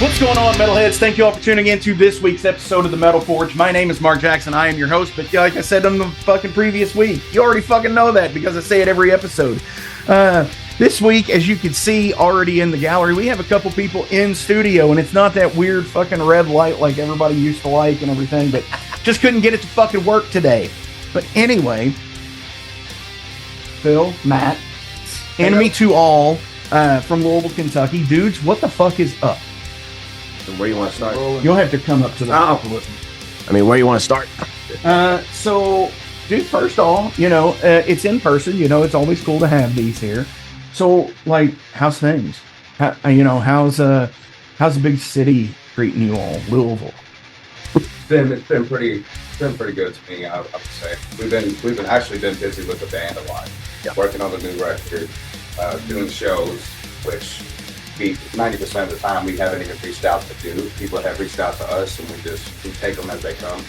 What's going on, Metalheads? Thank you all for tuning in to this week's episode of the Metal Forge. My name is Mark Jackson. I am your host, but like I said on the fucking previous week, you already fucking know that because I say it every episode. This week, as you can see already in the gallery, we have a couple people in studio, and it's not that weird fucking red light like everybody used to like and everything, but just couldn't get it to fucking work today. But anyway, Phil, Matt, enemy to all, from Louisville, Kentucky. Dudes, what the fuck is up? Where do you want to start? You'll have to come up to the where do you want to start? So, dude, first of all, it's in person. It's always cool to have these here. So, like, how's things? How's the big city treating you all, Louisville? It's been pretty good to me. I would say we've been busy with the band a lot, working on the new record, doing shows, which 90% of the time we haven't even reached out to do. People have reached out to us, and we take them as they come.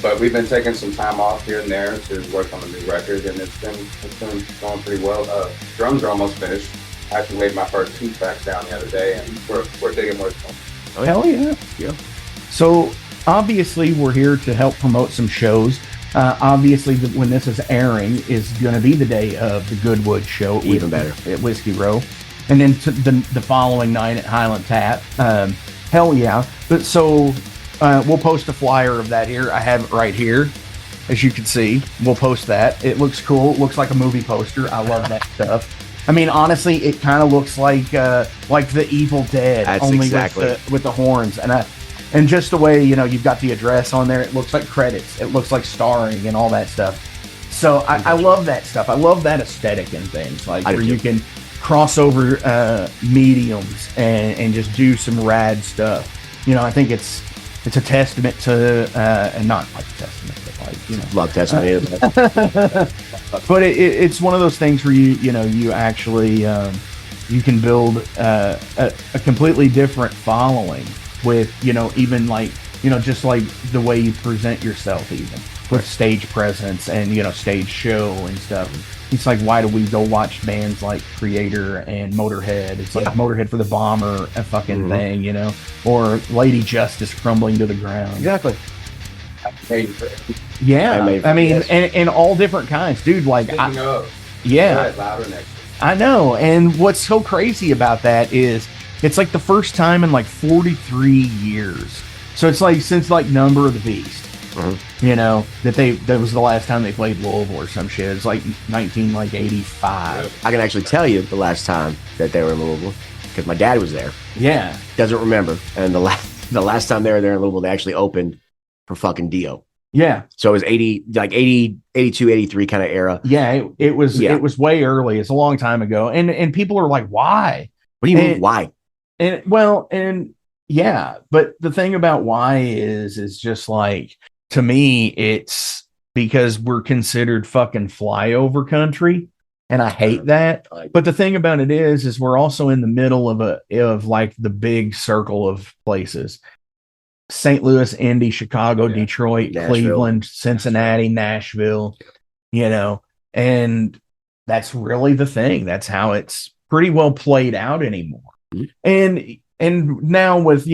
But we've been taking some time off here and there to work on the new record, and it's been going pretty well. Drums are almost finished. I actually laid my first 2 tracks down the other day, and we're digging where it's going. Oh, hell yeah. Yeah. So obviously we're here to help promote some shows. Obviously, when this is airing is going to be the day of the Goodwood show. Even better. At Whiskey Row. And then the following night at Highland Tap. Hell yeah. But so we'll post a flyer of that here. I have it right here, as you can see. We'll post that. It looks cool. It looks like a movie poster. I love that stuff. I mean, honestly, it kind of looks like the Evil Dead. That's only exactly. with the horns. And just the way, you've got the address on there. It looks like credits. It looks like starring and all that stuff. So I love that stuff. I love that aesthetic and things. Like where you can cross over mediums and just do some rad stuff. I think it's a testament to and not like a testament, but love testament. But it's one of those things where you actually you can build a completely different following with even just like the way you present yourself, even with stage presence and stage show and stuff. It's like, why do we go watch bands like Creator and Motorhead? It's like Motorhead for the Bomber, a fucking thing, or Lady Justice crumbling to the ground. Exactly. Yeah, I mean, and all different kinds, dude. Like, Louder next. I know. And what's so crazy about that is it's like the first time in like 43 years. So it's like since like Number of the Beast. That was the last time they played Louisville or some shit. It's like 1985. I can actually tell you the last time that they were in Louisville because my dad was there. Yeah, doesn't remember. And the last time they were there in Louisville, they actually opened for fucking Dio. Yeah, so it was 82, 83 kind of era. Yeah, it was way early. It's a long time ago. And people are like, why? What do you mean why? And yeah, but the thing about why is just like, to me, it's because we're considered fucking flyover country, and I hate that. But the thing about it is we're also in the middle of like the big circle of places: St. Louis, Indy, Chicago, Detroit, Nashville, Cleveland, Cincinnati, Nashville. And that's really the thing. That's how it's pretty well played out anymore. And now with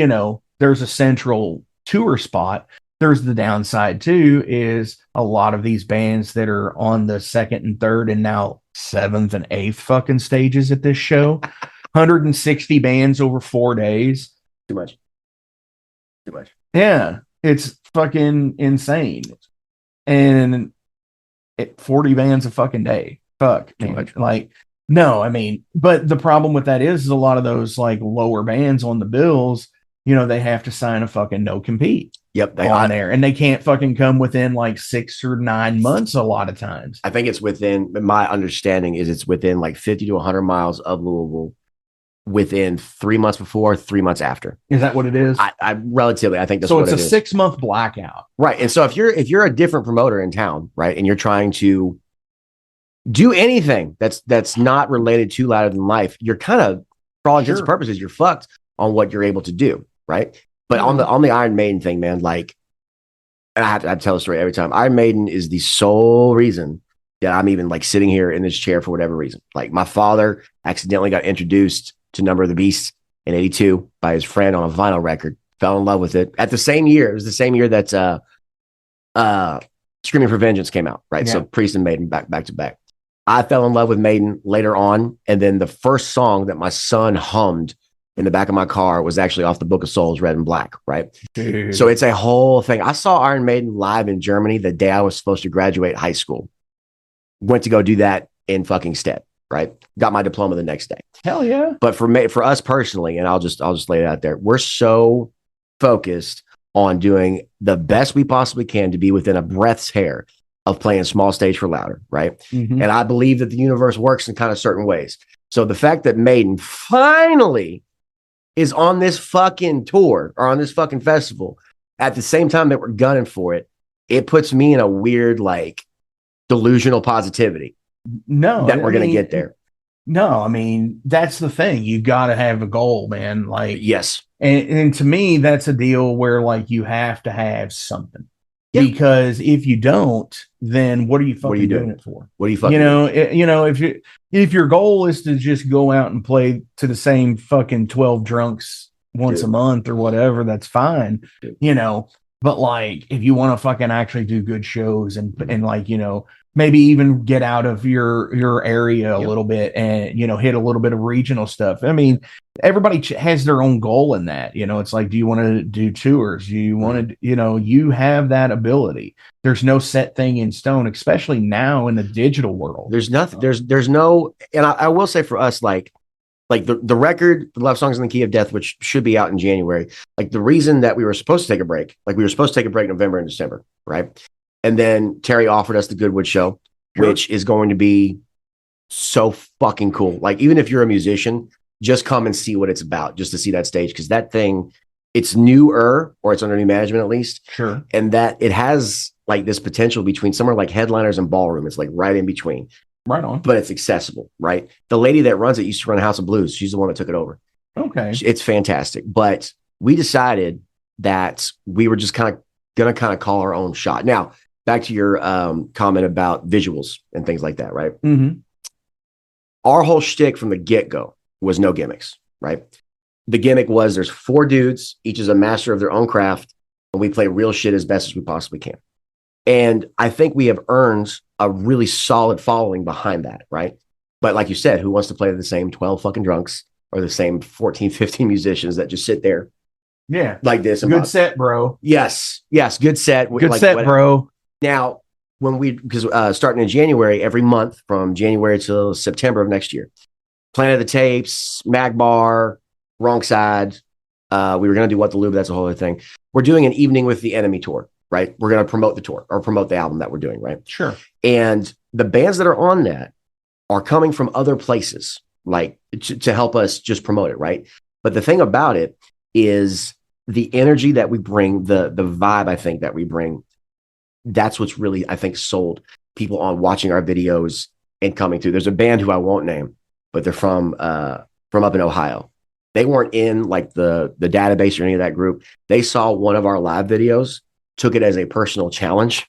there's a central tour spot. There's the downside too, is a lot of these bands that are on the 2nd and 3rd and now 7th and 8th fucking stages at this show. 160 bands over 4 days. Too much. Yeah, it's fucking insane. And 40 bands a fucking day. Fuck. Too much. Like, no, I mean, but the problem with that is a lot of those like lower bands on the bills, they have to sign a fucking no compete. Yep, they on there, and they can't fucking come within like 6 or 9 months. A lot of times, I think it's within. My understanding is it's within like 50 to 100 miles of Louisville, within 3 months before, 3 months after. Is that what it is? I relatively, I think that's so. What it's a 6 month blackout, right? And so if you're a different promoter in town, right, and you're trying to do anything that's not related to Louder Than Life, you're kind of, for all intents and purposes, you're fucked on what you're able to do, right? But on the Iron Maiden thing, man, like, and I have to tell the story every time. Iron Maiden is the sole reason that I'm even like sitting here in this chair for whatever reason. Like, my father accidentally got introduced to Number of the Beast in 82 by his friend on a vinyl record. Fell in love with it. At the same year, it was the same year that Screaming for Vengeance came out, right? Yeah. So Priest and Maiden back to back. I fell in love with Maiden later on. And then the first song that my son hummed in the back of my car was actually off the Book of Souls, Red and Black, right? Dude. So it's a whole thing. I saw Iron Maiden live in Germany the day I was supposed to graduate high school. Went to go do that in fucking Stead, right? Got my diploma the next day. Hell yeah. But for us personally, and I'll just lay it out there, we're so focused on doing the best we possibly can to be within a breath's hair of playing small stage for louder, right? Mm-hmm. And I believe that the universe works in kind of certain ways. So the fact that Maiden finally is on this fucking tour or on this fucking festival at the same time that we're gunning for it, it puts me in a weird, like, delusional positivity. No, that we're going to get there. No, I mean, that's the thing. You got to have a goal, man. Like, yes. And to me, that's a deal where, like, you have to have something. Yep. Because if you don't, then what are you fucking doing it for? What are you fucking doing? If your goal is to just go out and play to the same fucking 12 drunks once a month or whatever, that's fine. But like, if you want to fucking actually do good shows and like, maybe even get out of your area a little bit and, hit a little bit of regional stuff. I mean, everybody has their own goal in that, it's like, do you want to do tours? Do you want to, you have that ability. There's no set thing in stone, especially now in the digital world. There's nothing, there's no, and I will say for us, like the record, the Love Songs in the Key of Death, which should be out in January, like the reason that we were supposed to take a break, November and December, right? And then Terry offered us the Goodwood show, which is going to be so fucking cool. Like, even if you're a musician, just come and see what it's about, just to see that stage. Because that thing, it's newer, or it's under new management at least. Sure. And that it has like this potential between somewhere like Headliners and Ballroom. It's like right in between. Right on. But it's accessible, right? The lady that runs it used to run House of Blues. She's the one that took it over. Okay. It's fantastic. But we decided that we were just going to call our own shot. Now, back to your comment about visuals and things like that, right? Mm-hmm. Our whole shtick from the get-go was no gimmicks, right? The gimmick was there's 4 dudes, each is a master of their own craft, and we play real shit as best as we possibly can. And I think we have earned a really solid following behind that, right? But like you said, who wants to play the same 12 fucking drunks or the same 14, 15 musicians that just sit there? Yeah. Like this. Good set, bro. Yes. Good set. Good set, bro. Now, because starting in January, every month from January till September of next year, Planet of the Tapes, Magbar, Wrong Side. We were going to do What the Lube. That's a whole other thing. We're doing an Evening with the Enemy tour, right? We're going to promote the tour or promote the album that we're doing, right? Sure. And the bands that are on that are coming from other places, like to help us just promote it, right? But the thing about it is the energy that we bring, the vibe I think that we bring, that's what's really, I think, sold people on watching our videos and coming through. There's a band who I won't name, but they're from up in Ohio. They weren't in like the database or any of that group. They saw one of our live videos, took it as a personal challenge,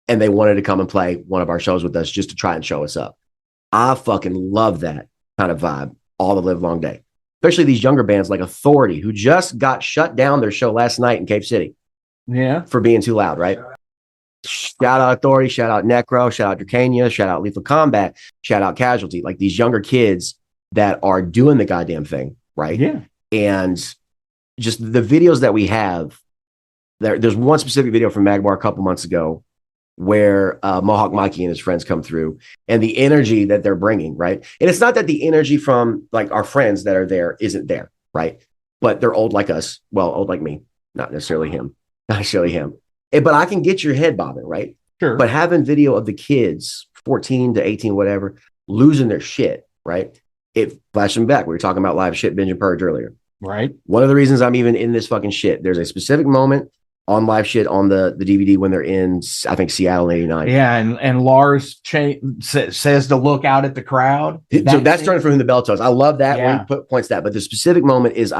and they wanted to come and play one of our shows with us just to try and show us up. I fucking love that kind of vibe all the live long day, especially these younger bands like Authority, who just got shut down their show last night in Cave City. Yeah. For being too loud, right? Shout out Authority, shout out Necro, shout out Dracania, shout out Lethal Combat, shout out Casualty. Like these younger kids that are doing the goddamn thing, right? Yeah. And just the videos that we have, there's one specific video from Magbar a couple months ago where Mohawk Mikey and his friends come through, and the energy that they're bringing, right? And it's not that the energy from like our friends that are there isn't there, right? But they're old like us. Well, old like me, not necessarily him. But I can get your head bobbing, right? Sure. But having video of the kids, 14 to 18, whatever, losing their shit, right? It flashed them back. We were talking about live shit, binge and purge earlier. Right. One of the reasons I'm even in this fucking shit, there's a specific moment on live shit on the DVD when they're in, I think, Seattle in 89. Yeah, and Lars says to look out at the crowd. So that's turning from Whom the Bell Tolls. I love that when he points that. But the specific moment is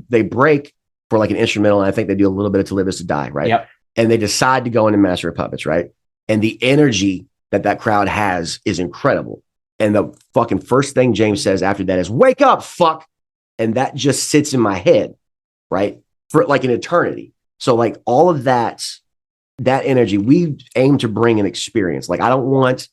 they break for like an instrumental, and I think they do a little bit of To Live Is to Die, right? Yep. And they decide to go into Master of Puppets, right? And the energy that crowd has is incredible. And the fucking first thing James says after that is, "Wake up, fuck." and that just sits in my head, right, for like an eternity. So like all of that energy, we aim to bring an experience. Like I don't want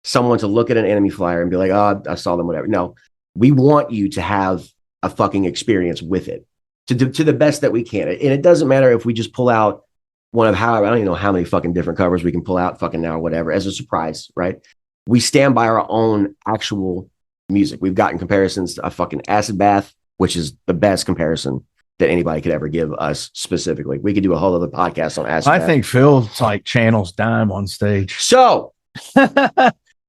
someone to look at an enemy flyer and be like, oh, I saw them, whatever. No, we want you to have a fucking experience with it to the best that we can. And it doesn't matter if we just pull out one of I don't even know how many fucking different covers we can pull out fucking now or whatever as a surprise, right? We stand by our own actual music. We've gotten comparisons to a fucking Acid Bath, which is the best comparison that anybody could ever give us specifically. We could do a whole other podcast on Acid Bath. I think Phil's like channels dime on stage. So,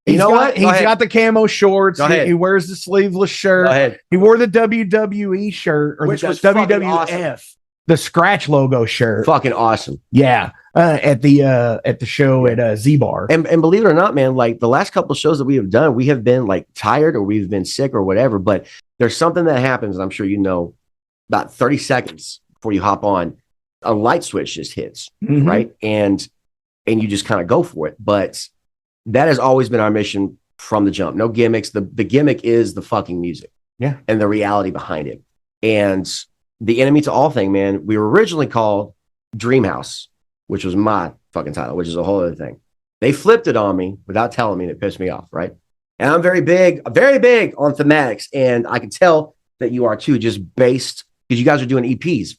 He's got the camo shorts. He wears the sleeveless shirt. He wore the WWE shirt or the WWF, awesome. The scratch logo shirt. Fucking awesome. Yeah. At the show at Z-Bar. And believe it or not, man, like the last couple of shows that we have done, we have been like tired or we've been sick or whatever, but there's something that happens, and I'm sure you know, about 30 seconds before you hop on, a light switch just hits, right? And you just kind of go for it. But that has always been our mission from the jump. No gimmicks. The gimmick is the fucking music. Yeah. And the reality behind it. And the enemy to all thing, man, we were originally called Dreamhouse, which was my fucking title, which is a whole other thing. They flipped it on me without telling me, and it pissed me off, right? And I'm very big on thematics. And I can tell that you are too, just based, because you guys are doing EPs.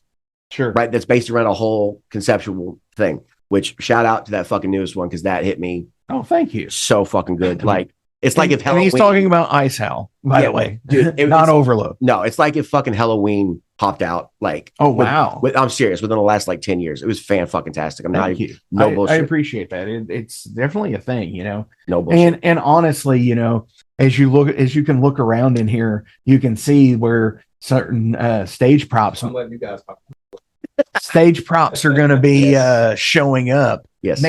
Sure. Right? That's based around a whole conceptual thing, which shout out to that fucking newest one, because that hit me. Oh, thank you. So fucking good. Like, it's like if Halloween... And he's talking about Ice Hell, by the way. Dude, not Overload. No, it's like if fucking Halloween popped out, like, oh, wow. I'm serious, within the last like 10 years. It was fan-fucking-tastic. I'm not even, no bullshit. I appreciate that. It's definitely a thing, you know? No bullshit. And honestly, you know, as you can look around in here, you can see where certain stage props. I'm letting you guys talk. Stage props are going to be showing up. Yes.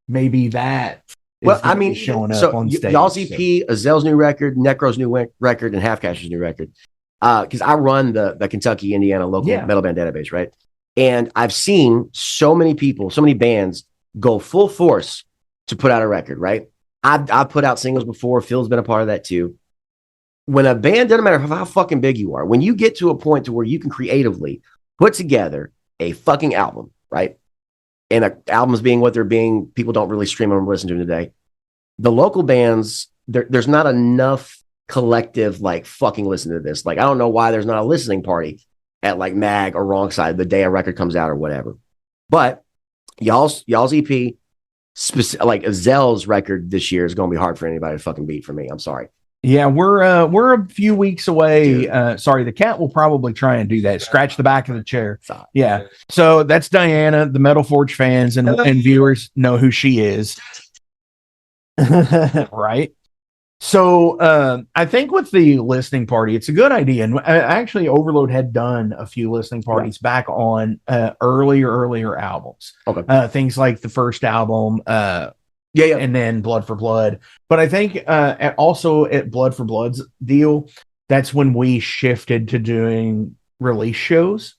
Maybe that. Well, I mean, showing up so on stage. Y'all's EP, Azel's new record, Necro's new record, and Half Cash's new record. Because I run the Kentucky, Indiana local metal band database, right? And I've seen so many people, so many bands go full force to put out a record, right? I've put out singles before. Phil's been a part of that too. When a band, doesn't matter how fucking big you are, when you get to a point to where you can creatively put together a fucking album, right? And albums being what they're being, people don't really stream them or listen to them today. The local bands, there's not enough collective, like, fucking listen to this. Like, I don't know why there's not a listening party at like Mag or Wrong Side the day a record comes out or whatever. But y'all's EP, like Azel's record this year, is going to be hard for anybody to fucking beat for me. I'm sorry. Yeah, we're a few weeks away. Sorry, the cat will probably try and do that. Scratch the back of the chair. Yeah. So that's Diana. The Metal Forge fans and viewers know who she is. Right. So I think with the listening party, it's a good idea. And actually, Overload had done a few listening parties back on earlier albums. Okay. Things like the first album, and then Blood for Blood. But I think also at Blood for Blood's deal, that's when we shifted to doing release shows.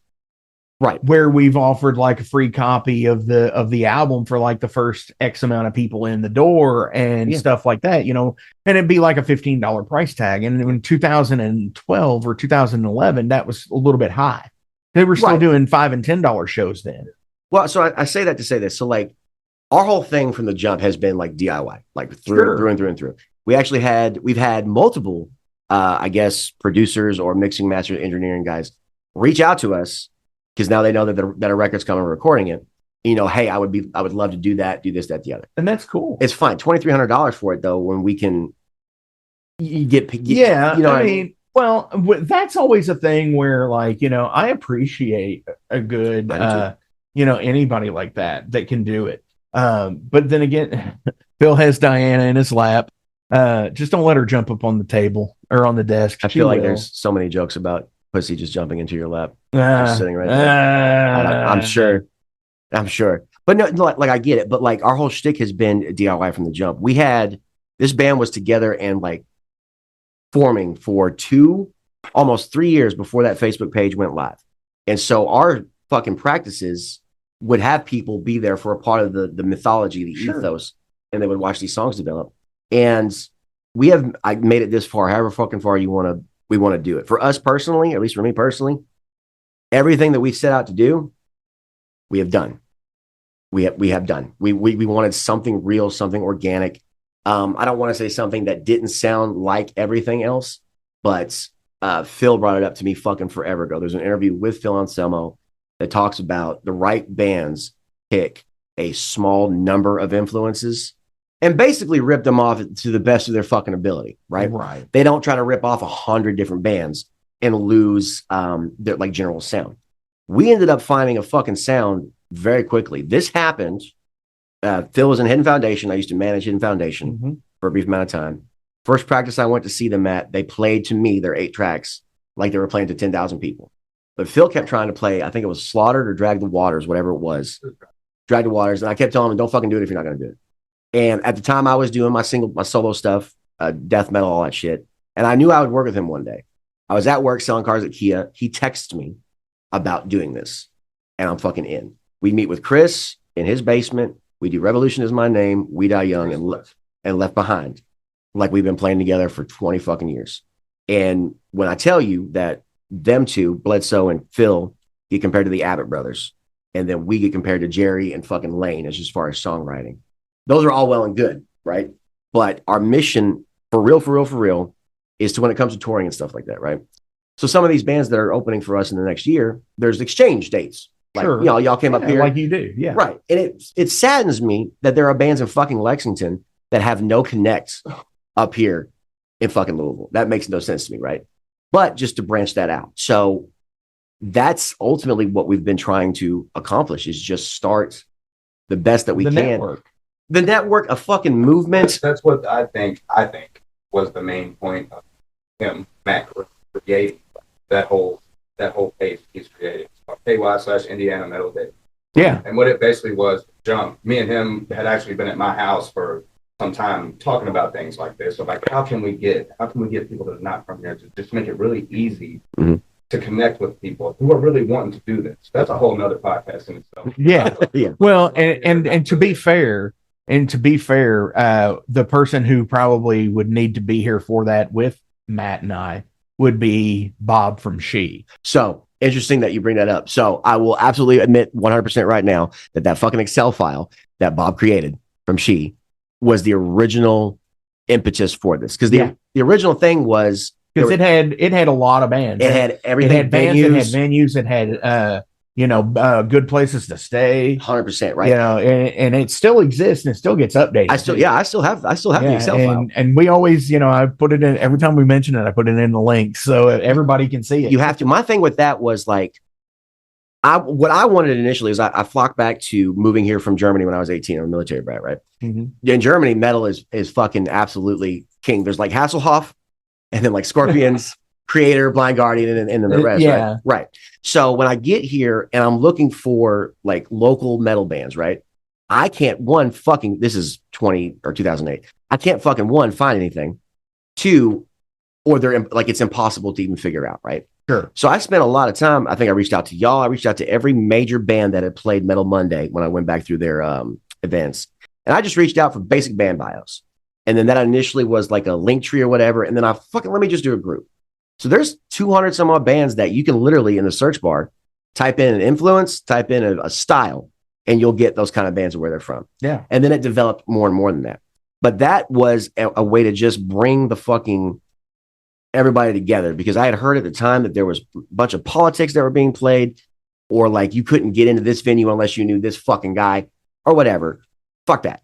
Right. Where we've offered like a free copy of the album for like the first X amount of people in the door and stuff like that, you know, and it'd be like a $15 price tag. And in 2012 or 2011, that was a little bit high. They were still doing $5 and $10 shows then. Well, so I say that to say this. So like our whole thing from the jump has been like DIY, like through and through. We've had multiple, I guess, producers or mixing, master, engineering guys reach out to us, because now they know that a record's coming and recording it. You know, hey, I would love to do that, do this, that, the other. And that's cool. It's fine. $2,300 for it though, when we can get yeah. You know, I mean, well, that's always a thing where, like, you know, I appreciate a good, you know, anybody like that can do it. But then again, Phil has Diana in his lap. Just don't let her jump up on the table or on the desk. I feel like there's so many jokes about pussy just jumping into your lap, just sitting right there. I'm sure. But no, like I get it. But like our whole shtick has been DIY from the jump. We had this band was together and like forming for almost 3 years before that Facebook page went live. And so our fucking practices would have people be there for a part of the mythology, the ethos, and they would watch these songs develop. And I made it this far, however fucking far you want to we want to do it. For us personally, at least for me personally, everything that we set out to do, we have done. We have done. We wanted something real, something organic. I don't want to say something that didn't sound like everything else, but Phil brought it up to me fucking forever ago. There's an interview with Phil Anselmo that talks about the right bands pick a small number of influences and basically rip them off to the best of their fucking ability, right? Right. They don't try to rip off 100 different bands and lose their like general sound. We ended up finding a fucking sound very quickly. This happened. Phil was in Hidden Foundation. I used to manage Hidden Foundation for a brief amount of time. First practice I went to see them at, they played to me their 8 tracks like they were playing to 10,000 people. But Phil kept trying to play, I think it was Slaughtered or Drag the Waters, whatever it was. Drag the Waters. And I kept telling him, don't fucking do it if you're not going to do it. And at the time I was doing my solo stuff, death metal, all that shit. And I knew I would work with him one day. I was at work selling cars at Kia. He texted me about doing this. And I'm fucking in. We meet with Chris in his basement. We do Revolution Is My Name, We Die Young, and Left Behind. Like we've been playing together for 20 fucking years. And when I tell you that them two, Bledsoe and Phil, get compared to the Abbott brothers, and then we get compared to Jerry and fucking Lane as far as songwriting, those are all well and good, right? But our mission, for real, is to when it comes to touring and stuff like that, right? So some of these bands that are opening for us in the next year, there's exchange dates. Like, sure. You know, y'all came up here. Like you do, yeah. Right. And it saddens me that there are bands in fucking Lexington that have no connects up here in fucking Louisville. That makes no sense to me, right? But just to branch that out. So that's ultimately what we've been trying to accomplish, is just start the best that we can. Network. The network, a fucking movement. That's what I think was the main point of him, Matt, creating that whole page he's created. KY/Indiana Metal Day. Yeah. And what it basically was, jump. Me and him had actually been at my house for some time talking about things like this. So like, how can we get people that are not from here to just make it really easy to connect with people who are really wanting to do this? That's a whole nother podcast in itself. Yeah. Yeah. Well, and to be fair, the person who probably would need to be here for that with Matt and I would be Bob from She. So interesting that you bring that up. So I will absolutely admit 100% right now that fucking Excel file that Bob created from She was the original impetus for this. Because the original thing was, because it had a lot of bands. It had everything. It had bands. It had venues. It had good places to stay. 100%, right? You know, and it still exists and it still gets updated. I still have the Excel file. And we always, I put it in every time we mention it. I put it in the link so everybody can see it. You have to. My thing with that was like, what I wanted initially is I flocked back to moving here from Germany when I was 18. I'm a military brat, right? Mm-hmm. In Germany, metal is fucking absolutely king. There's like Hasselhoff, and then like Scorpions, Creator, Blind Guardian, and then the rest. Yeah. Right. So when I get here and I'm looking for like local metal bands, right? I can't, this is 2008. I can't fucking find anything. 2, or they're like, it's impossible to even figure out, right? Sure. So I spent a lot of time. I think I reached out to y'all. I reached out to every major band that had played Metal Monday when I went back through their events. And I just reached out for basic band bios. And then that initially was like a link tree or whatever. And then let me just do a group. So there's 200 some odd bands that you can literally in the search bar type in an influence, type in a style, and you'll get those kind of bands and where they're from. Yeah. And then it developed more and more than that. But that was a way to just bring the fucking everybody together, because I had heard at the time that there was a bunch of politics that were being played, or like you couldn't get into this venue unless you knew this fucking guy or whatever. Fuck that.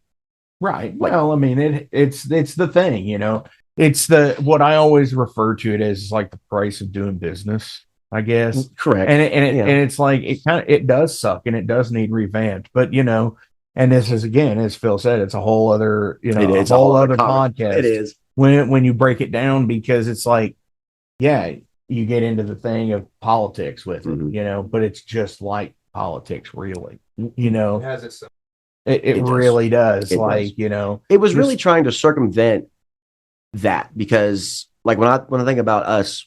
Right. Well, I mean, it's the thing, it's what I always refer to it as, like the price of doing business, I guess. Correct. And it's like, it does suck and it does need revamped, but and this is, again, as Phil said, it's a whole other, it's a whole other podcast. It is. When you break it down, because it's like, yeah, you get into the thing of politics with it, but it's just like politics, really, It has its. It really does. It does. It was really trying to circumvent that, because like when I think about us,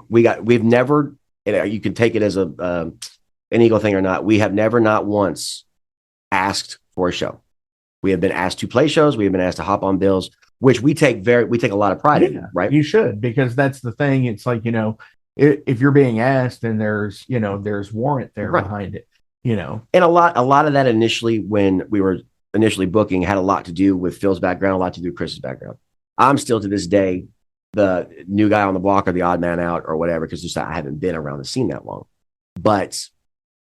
we've never, you can take it as an ego thing or not. We have never, not once, asked for a show. We have been asked to play shows. We have been asked to hop on bills. which we take a lot of pride in, right? You should, because that's the thing. It's like, if you're being asked and there's warrant there behind it, And a lot of that initially, when we were initially booking, had a lot to do with Phil's background, a lot to do with Chris's background. I'm still to this day the new guy on the block or the odd man out or whatever, because just I haven't been around the scene that long. But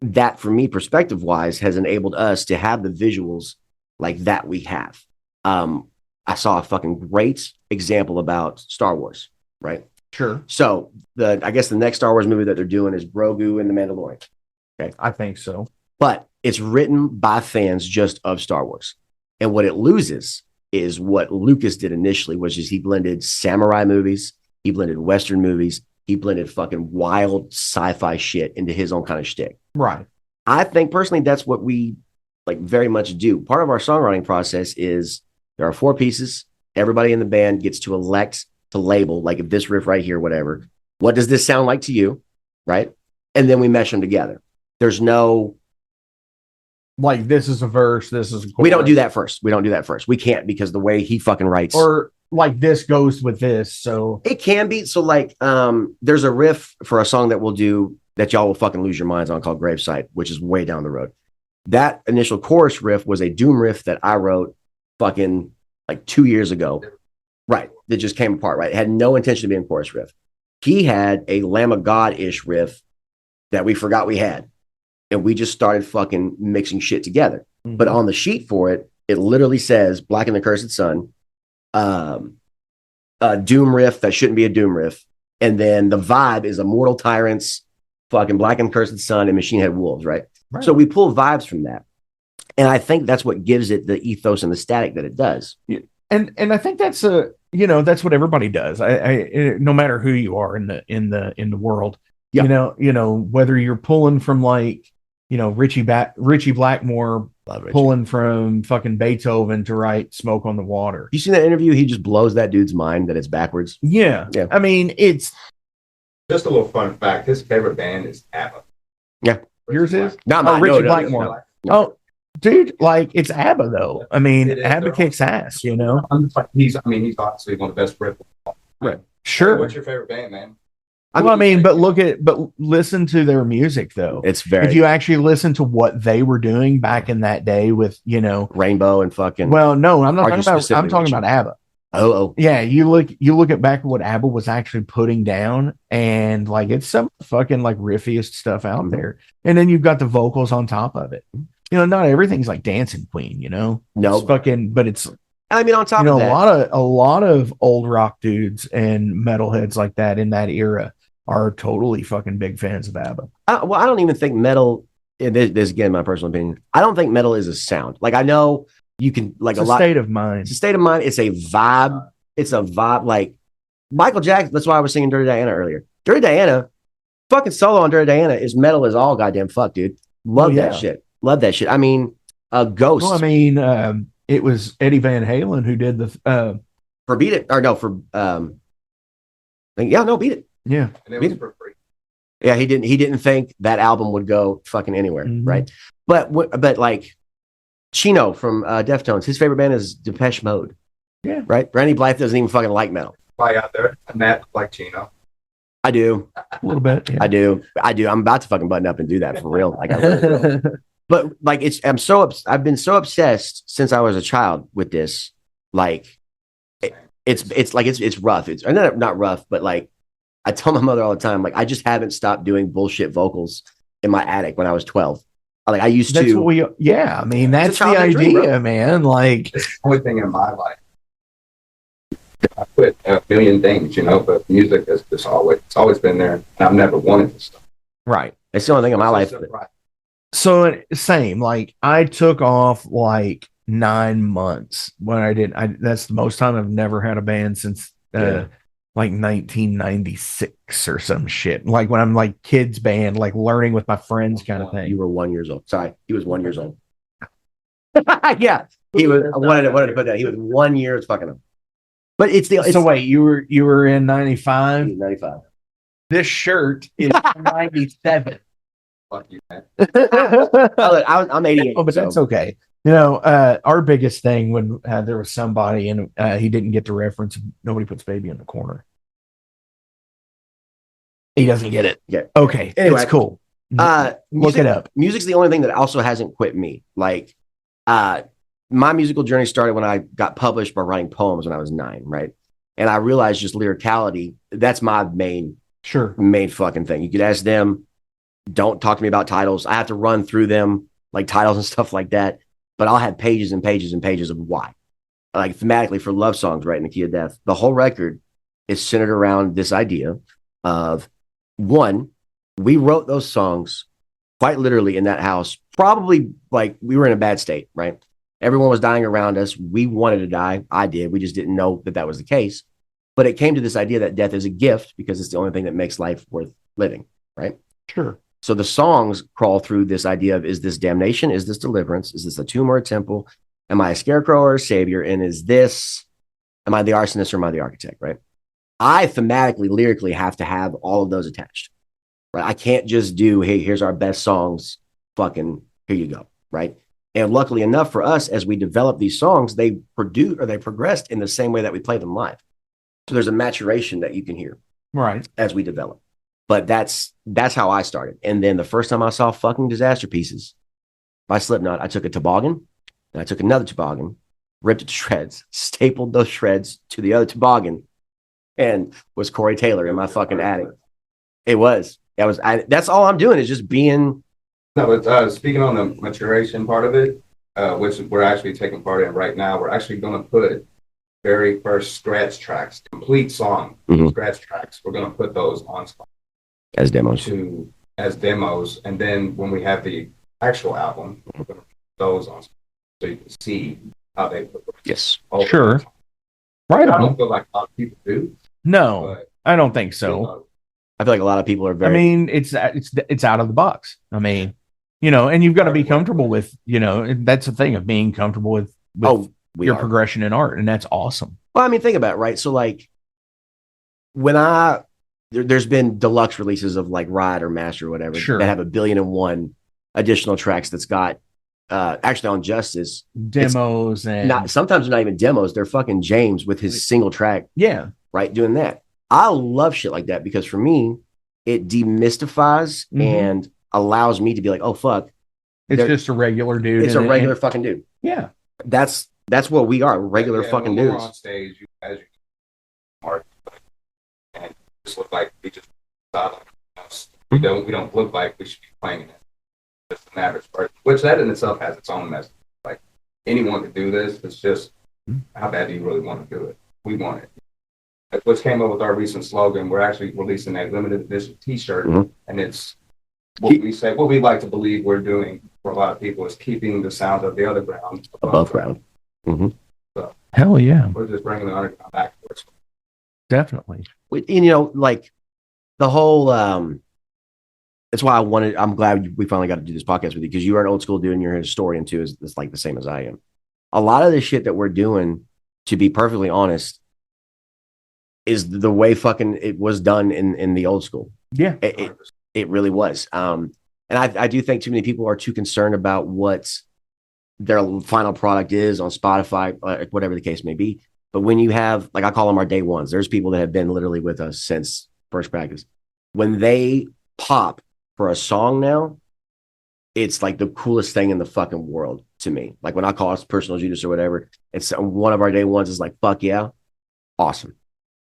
that, for me, perspective wise, has enabled us to have the visuals like that we have. I saw a fucking great example about Star Wars, right? Sure. So I guess the next Star Wars movie that they're doing is Grogu and the Mandalorian. Okay, I think so. But it's written by fans just of Star Wars, and what it loses is what Lucas did initially, which is he blended samurai movies, he blended Western movies, he blended fucking wild sci-fi shit into his own kind of shtick. Right. I think personally that's what we like very much do. Part of our songwriting process is there are 4 pieces. Everybody in the band gets to elect to label, like if this riff right here, whatever, what does this sound like to you? Right. And then we mesh them together. There's no, like, this is a verse, this is a chorus. We don't do that first. We can't, because the way he fucking writes. Or like this goes with this. So it can be. So like, there's a riff for a song that we'll do that y'all will fucking lose your minds on called Gravesite, which is way down the road. That initial chorus riff was a doom riff that I wrote fucking like 2 years ago. Right. That just came apart, right? It had no intention of being a chorus riff. He had a Lamb of God-ish riff that we forgot we had. And we just started fucking mixing shit together. Mm-hmm. But on the sheet for it, it literally says Black and the Cursed Sun, a doom riff that shouldn't be a doom riff. And then the vibe is Immortal Tyrants, fucking Black and Cursed Sun, and Machine Head Wolves, right? So we pull vibes from that. And I think that's what gives it the ethos and the static that it does. Yeah. And I think that's that's what everybody does. I no matter who you are in the world, yeah. Whether you're pulling from like, Richie Blackmore pulling from fucking Beethoven to write Smoke on the Water. You seen that interview? He just blows that dude's mind that it's backwards. Yeah. I mean, it's just a little fun fact. His favorite band is ABBA. Yeah. Yours is? Not mine. Richie Blackmore. No. Oh, dude, like, it's ABBA though. I mean, ABBA kicks ass, I'm just like, he's obviously one of the best riffs. Right. Sure. What's your favorite band, man? But listen to their music though. It's very. If you actually listen to what they were doing back in that day with, Rainbow and fucking. Well, no, I'm not talking about. I'm talking about ABBA. Oh, yeah. You look at back at what ABBA was actually putting down, and like it's some fucking like riffiest stuff out there. And then you've got the vocals on top of it. Not everything's like Dancing Queen. No, it's fucking, but it's. I mean, on top of that, a lot of old rock dudes and metalheads like that in that era are totally fucking big fans of ABBA. I don't even think metal. This again, my personal opinion. I don't think metal is a sound. Like I know you can like it's a state of mind. It's a state of mind. It's a vibe. It's a vibe. Like Michael Jackson. That's why I was singing Dirty Diana earlier. Dirty Diana, fucking solo on Dirty Diana is metal as all goddamn fuck, dude. Love that shit. Love that shit. I mean, Ghost. Well, I mean, it was Eddie Van Halen who did the for Beat It or no for Beat It. Yeah, and it was for free. Yeah, he didn't think that album would go fucking anywhere, right? But like Chino from Deftones, his favorite band is Depeche Mode. Yeah, right. Randy Blythe doesn't even fucking like metal. Fly out there, Matt like Chino. I do a little bit. Yeah. I do. I'm about to fucking button up and do that for real. Like I really will. But like I've been so obsessed since I was a child with this. Like it's rough. It's not rough, but like I tell my mother all the time, like I just haven't stopped doing bullshit vocals in my attic when I was 12. Like I used that's to. I mean, that's the idea, dream, man. Like it's the only thing in my life. I quit a million things, but music is just always been there, and I've never wanted to stop. Right. It's the only thing in my life. So same, like I took off like 9 months when I did. That's the most time I've never had a band since like 1996 or some shit. Like when I'm like kids band, like learning with my friends kind of thing. You were 1 year old. Sorry, he was 1 year old. Yeah, he was. I wanted to put that. He was 1 year fucking him. But so wait, you were in 95? 95. This shirt is 97. Fuck you, man. I'm 88. Oh, but that's okay. Our biggest thing when there was somebody and he didn't get the reference, nobody puts baby in the corner. He doesn't get it. Yeah. Okay. Anyway, it's cool. Look it up. Music's the only thing that also hasn't quit me. Like, my musical journey started when I got published by writing poems when I was 9, right? And I realized just lyricality, that's my main fucking thing. You could ask them, don't talk to me about titles. I have to run through them, like titles and stuff like that. But I'll have pages and pages and pages of why. Like thematically for Love Songs, right, in the Key of Death, the whole record is centered around this idea of, one, we wrote those songs quite literally in that house, probably like we were in a bad state, right? Everyone was dying around us. We wanted to die. I did. We just didn't know that that was the case. But it came to this idea that death is a gift because it's the only thing that makes life worth living, right? Sure. So the songs crawl through this idea of, is this damnation? Is this deliverance? Is this a tomb or a temple? Am I a scarecrow or a savior? And am I the arsonist or am I the architect, right? I thematically, lyrically have to have all of those attached, right? I can't just do, hey, here's our best songs, fucking, here you go, right? And luckily enough for us, as we develop these songs, they progressed in the same way that we play them live. So there's a maturation that you can hear, right, as we develop. But that's how I started. And then the first time I saw fucking Disaster Pieces by Slipknot, I took a toboggan, and I took another toboggan, ripped it to shreds, stapled those shreds to the other toboggan, and was Corey Taylor in my fucking attic. That's all I'm doing is just being. No, but speaking on the maturation part of it, which we're actually taking part in right now, we're actually going to put very first scratch tracks, complete song scratch tracks. We're going to put those on Spotify as demos. As demos, and then when we have the actual album, we're going to put those on Spotify so you can see how they progress. Yes, sure. Right. I don't feel like a lot of people do. No, I don't think so. I feel like a lot of people are very. I mean, it's out of the box. I mean, and you've got to be comfortable with, that's the thing of being comfortable with your progression in art, and that's awesome. Well, I mean, think about it, right? So, like, when there's been deluxe releases of like Ride or Master or whatever that have 1,000,000,001 additional tracks that's got actually on Justice demos, and sometimes they're not even demos, they're fucking James with his single track, right, doing that. I love shit like that because for me it demystifies and allows me to be like, oh fuck, it's just a regular dude. It's a regular fucking dude. Yeah, that's what we are, regular fucking dudes. We're on stage, as you mark, and just look like we just we don't look like we should be playing it. Just an average person, which that in itself has its own message. Like anyone could do this. It's just how bad do you really want to do it? We want it. That's what came up with our recent slogan. We're actually releasing a limited edition T-shirt, and it's what we say. What we like to believe we're doing for a lot of people is keeping the sound of the other ground above ground. So, hell yeah, we're just bringing the underground back to us. Definitely. Like the whole. That's why I'm glad we finally got to do this podcast with you, because you are an old school dude and you're a historian too. Is like the same as I am. A lot of the shit that we're doing, to be perfectly honest, is the way fucking it was done in the old school. Yeah, it really was. And I do think too many people are too concerned about what their final product is on Spotify, whatever the case may be. But when you have, like, I call them our day ones. There's people that have been literally with us since first practice. When they pop for a song now, it's like the coolest thing in the fucking world to me. Like when I call us Personal Judas or whatever, it's one of our day ones is like, fuck yeah, awesome.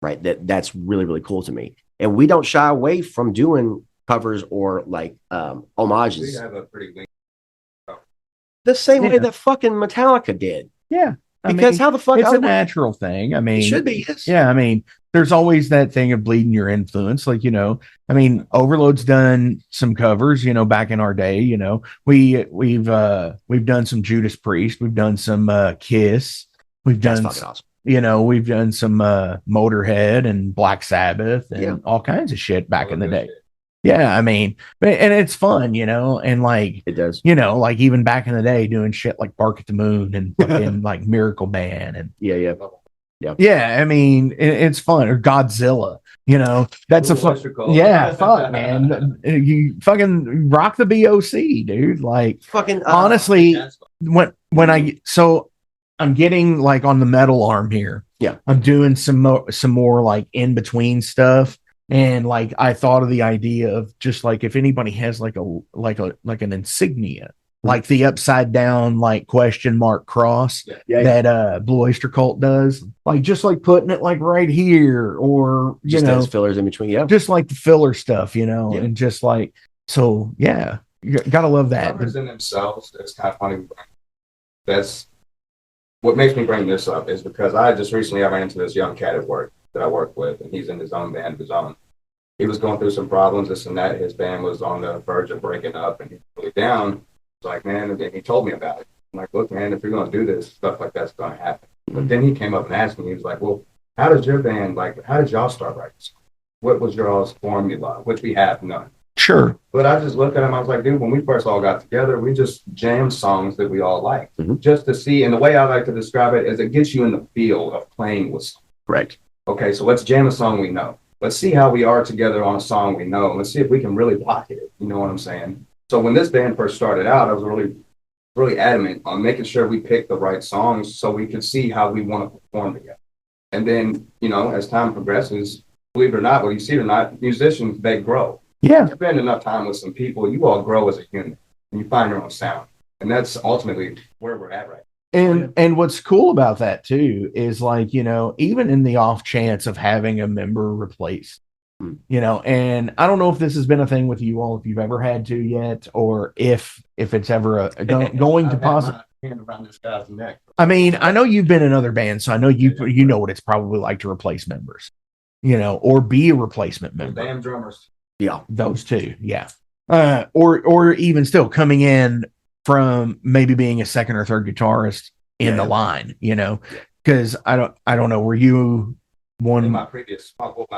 Right. That's really, really cool to me. And we don't shy away from doing covers or like homages. We have a pretty link. The same way that fucking Metallica did. Yeah. Because how the fuck it's a natural thing. I mean, it should be. Yes. Yeah. I mean, there's always that thing of bleeding your influence. Like, I mean, Overload's done some covers, back in our day, we've done some Judas Priest. We've done some Kiss. We've done, awesome. We've done some Motorhead and Black Sabbath and all kinds of shit back in the day. Yeah, I mean, and it's fun, and like it does, like even back in the day doing shit like Bark at the Moon and fucking like Miracle Man and yeah. Yeah, I mean, it's fun. Or Godzilla, that's a fun. Yeah, fuck, man. You fucking rock the BOC, dude. Like, Fucking honestly, when I'm getting like on the metal arm here. Yeah, I'm doing some more like in between stuff, and like I thought of the idea of just like if anybody has like an insignia. Like the upside down, like question mark cross that Blue Oyster Cult does, like just like putting it like right here, or just those fillers in between, just like the filler stuff, and just like so, yeah, you gotta love that. Numbers in themselves, it's kind of funny. That's what makes me bring this up is because I ran into this young cat at work that I work with, and he's in his own band of his own. He was going through some problems, this and that. His band was on the verge of breaking up, and he's really down. Like, man, and he told me about it. I'm like, look, man, if you're going to do this, stuff like that's going to happen. But then he came up and asked me, he was like, well, how did your band, how did y'all start writing? What was y'all's formula? Which we have none. Sure. But I just looked at him, I was like, dude, when we first all got together, we just jammed songs that we all liked. Just to see, and the way I like to describe it is it gets you in the feel of playing with songs. Correct. Okay, so let's jam a song we know. Let's see how we are together on a song we know. Let's see if we can really pocket it. You know what I'm saying? So when this band first started out, I was really adamant on making sure we picked the right songs so we could see how we want to perform together. And then, as time progresses, believe it or not, whether you see it or not, musicians, they grow. Yeah. You spend enough time with some people, you all grow as a unit and you find your own sound. And that's ultimately where we're at right now. And what's cool about that too is like, even in the off chance of having a member replaced, and I don't know if this has been a thing with you all, if you've ever had to yet, or if it's ever going to possibly hand around this guy's neck. I mean, I know you've been in other bands, so I know you know what it's probably like to replace members, or be a replacement member. Damn drummers. Yeah, those two. Yeah. Or even still coming in from maybe being a second or third guitarist in the line, because I don't know, were you one in my previous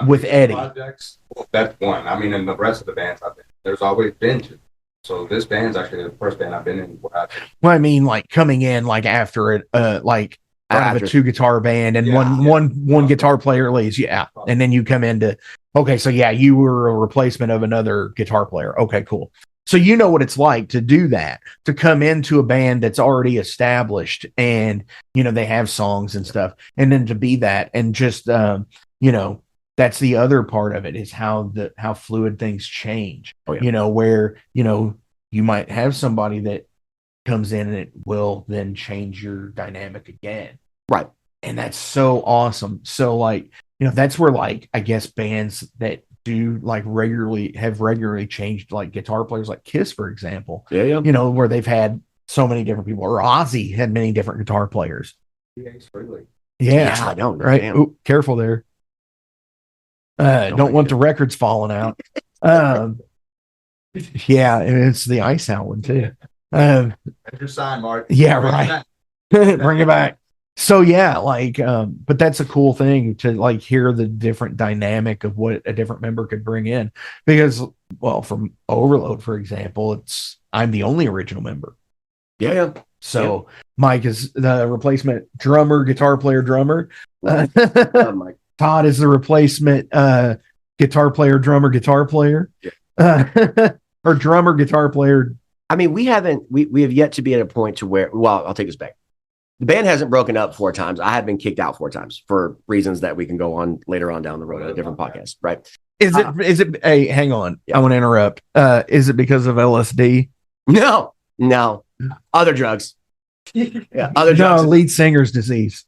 with Eddie projects? Well, that's one. I mean, in the rest of the bands I've been, there's always been two. So this band's actually the first band I've been in. Well, I mean, like coming in like after it, like out of a 2-guitar band and one guitar player leaves, and then you come into so you were a replacement of another guitar player. Okay, cool. So you know what it's like to do that, to come into a band that's already established and they have songs and stuff, and then to be that and just that's the other part of it is how fluid things change. Where you might have somebody that comes in and it will then change your dynamic again. Right. And that's so awesome. So like, that's where like, I guess bands that do like have regularly changed, like guitar players like Kiss, for example. Yeah. Where they've had so many different people, or Ozzy had many different guitar players. Yeah, I know. Right. Ooh, careful there. Don't want the records falling out. Yeah, and it's the Ice Out one too. That's your sign, Mark. Yeah, right. Bring it back. So yeah, like, but that's a cool thing to like hear the different dynamic of what a different member could bring in. Because, well, from Overload, for example, I'm the only original member. Yeah. So Mike is the replacement drummer, guitar player, drummer. Mike. Todd is the replacement guitar player, drummer, guitar player. Yeah. Or drummer, guitar player. I mean, we have yet to be at a point to where, well, I'll take this back. The band hasn't broken up 4 times. I have been kicked out 4 times for reasons that we can go on later on down the road at a different podcast, right? Is it, hey, hang on. I want to interrupt. Is it because of LSD? No. Other drugs. Yeah, other drugs. No, lead singer's disease.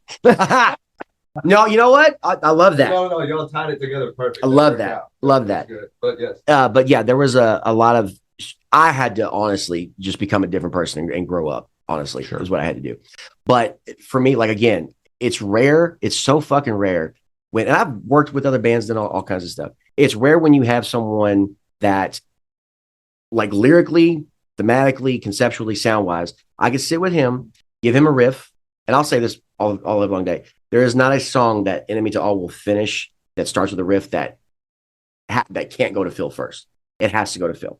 No, you know what? I love that. No, y'all tied it together perfect. I love that. Love that. Good. But yes. But yeah, there was a lot of, I had to honestly just become a different person and grow up. Honestly, is what I had to do. But for me, like, again, it's rare. It's so fucking rare and I've worked with other bands and all kinds of stuff. It's rare when you have someone that, like, lyrically, thematically, conceptually, sound wise, I could sit with him, give him a riff. And I'll say this all live long day. There is not a song that Enemy to All will finish that starts with a riff that can't go to Phil first. It has to go to Phil.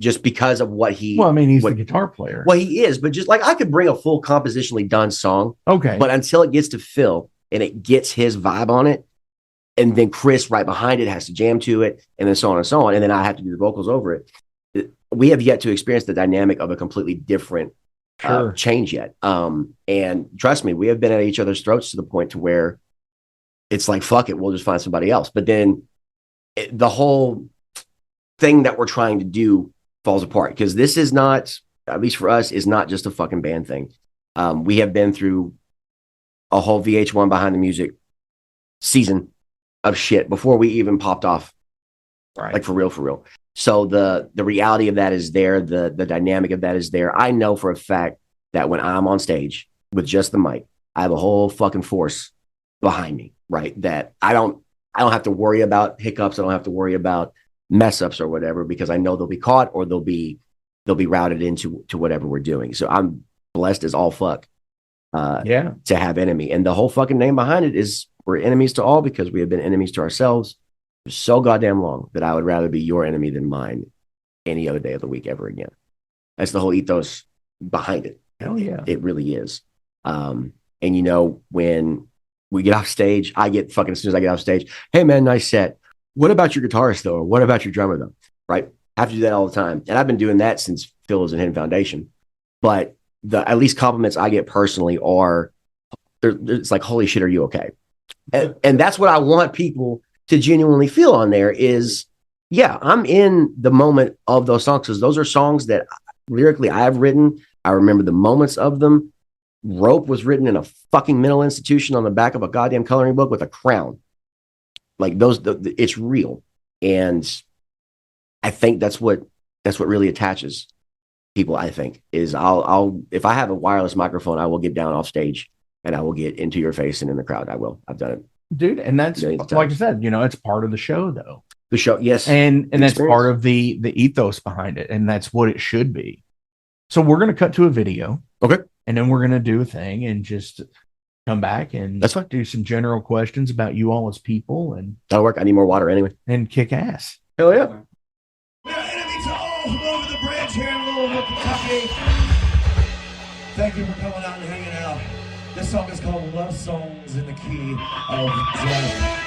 Just because of what he... Well, I mean, he's the guitar player. Well, he is, but just like I could bring a full compositionally done song. Okay. But until it gets to Phil, and it gets his vibe on it. And then Chris right behind it has to jam to it, and then so on and so on. And then I have to do the vocals over it. We have yet to experience the dynamic of a completely different change yet. And trust me, we have been at each other's throats to the point to where it's like, fuck it, we'll just find somebody else. But then the whole thing that we're trying to do falls apart, because this is not, at least for us, is not just a fucking band thing. We have been through a whole VH1 Behind the Music season of shit before we even popped off. Right. Like for real. So the reality of that is there. The dynamic of that is there. I know for a fact that when I'm on stage with just the mic, I have a whole fucking force behind me, right? That I don't have to worry about hiccups. I don't have to worry about mess ups or whatever, because I know they'll be caught or they'll be routed into whatever we're doing. So I'm blessed as all fuck to have enemy. And the whole fucking name behind it is we're enemies to all, because we have been enemies to ourselves for so goddamn long that I would rather be your enemy than mine any other day of the week ever again. That's the whole ethos behind it. Hell yeah. It really is. And you know, when we get off stage, I get fucking, as soon as I get off stage, hey man, nice set. What about your guitarist though? Or what about your drummer though? Right? I have to do that all the time. And I've been doing that since Phil was in Hidden Foundation. But the at least compliments I get personally are, it's like, holy shit, are you okay? And that's what I want people to genuinely feel on there is, yeah, I'm in the moment of those songs, because those are songs that lyrically I've written. I remember the moments of them. Rope was written in a fucking mental institution on the back of a goddamn coloring book with a crown. Like those, it's real. And I think that's what really attaches people. I think is I'll if I have a wireless microphone, I will get down off stage and I will get into your face and in the crowd. I've done it, dude. And that's like I said, you know, it's part of the show though. The show, yes, and that's part of the ethos behind it, and that's what it should be. So we're gonna cut to a video, okay, and then we're gonna do a thing and just come back and that's fine. Do some general questions about you all as people, and that'll work. I need more water anyway. And kick ass. Hell yeah. We are enemy to all from over the bridge here in Louisville, Kentucky. Thank you for coming out and hanging out. This song is called Love Songs in the Key of Death.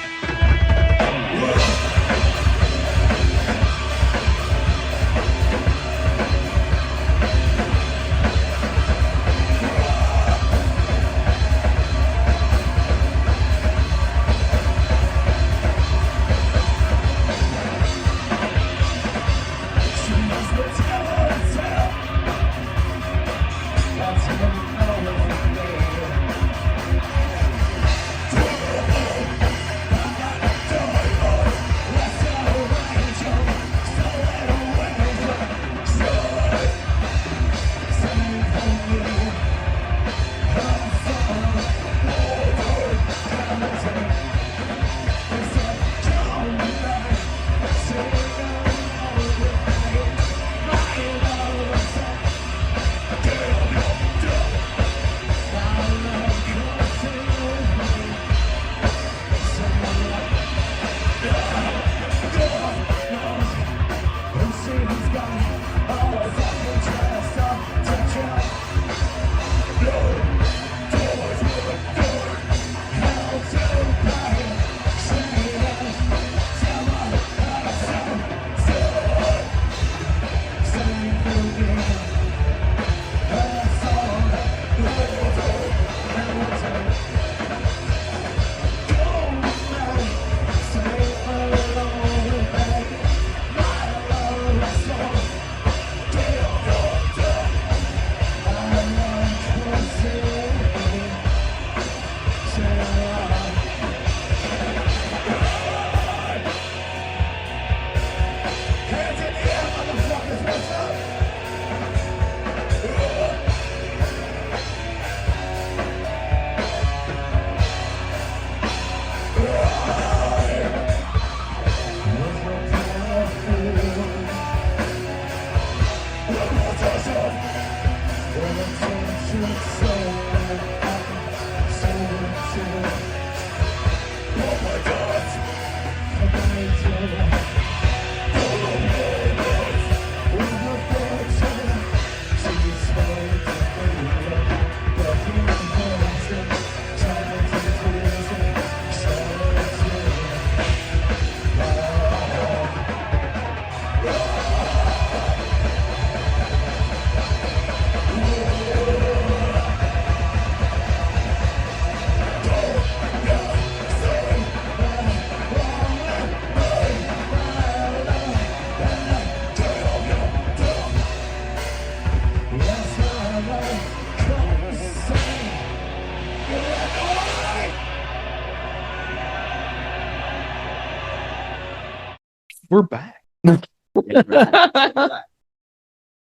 We're back.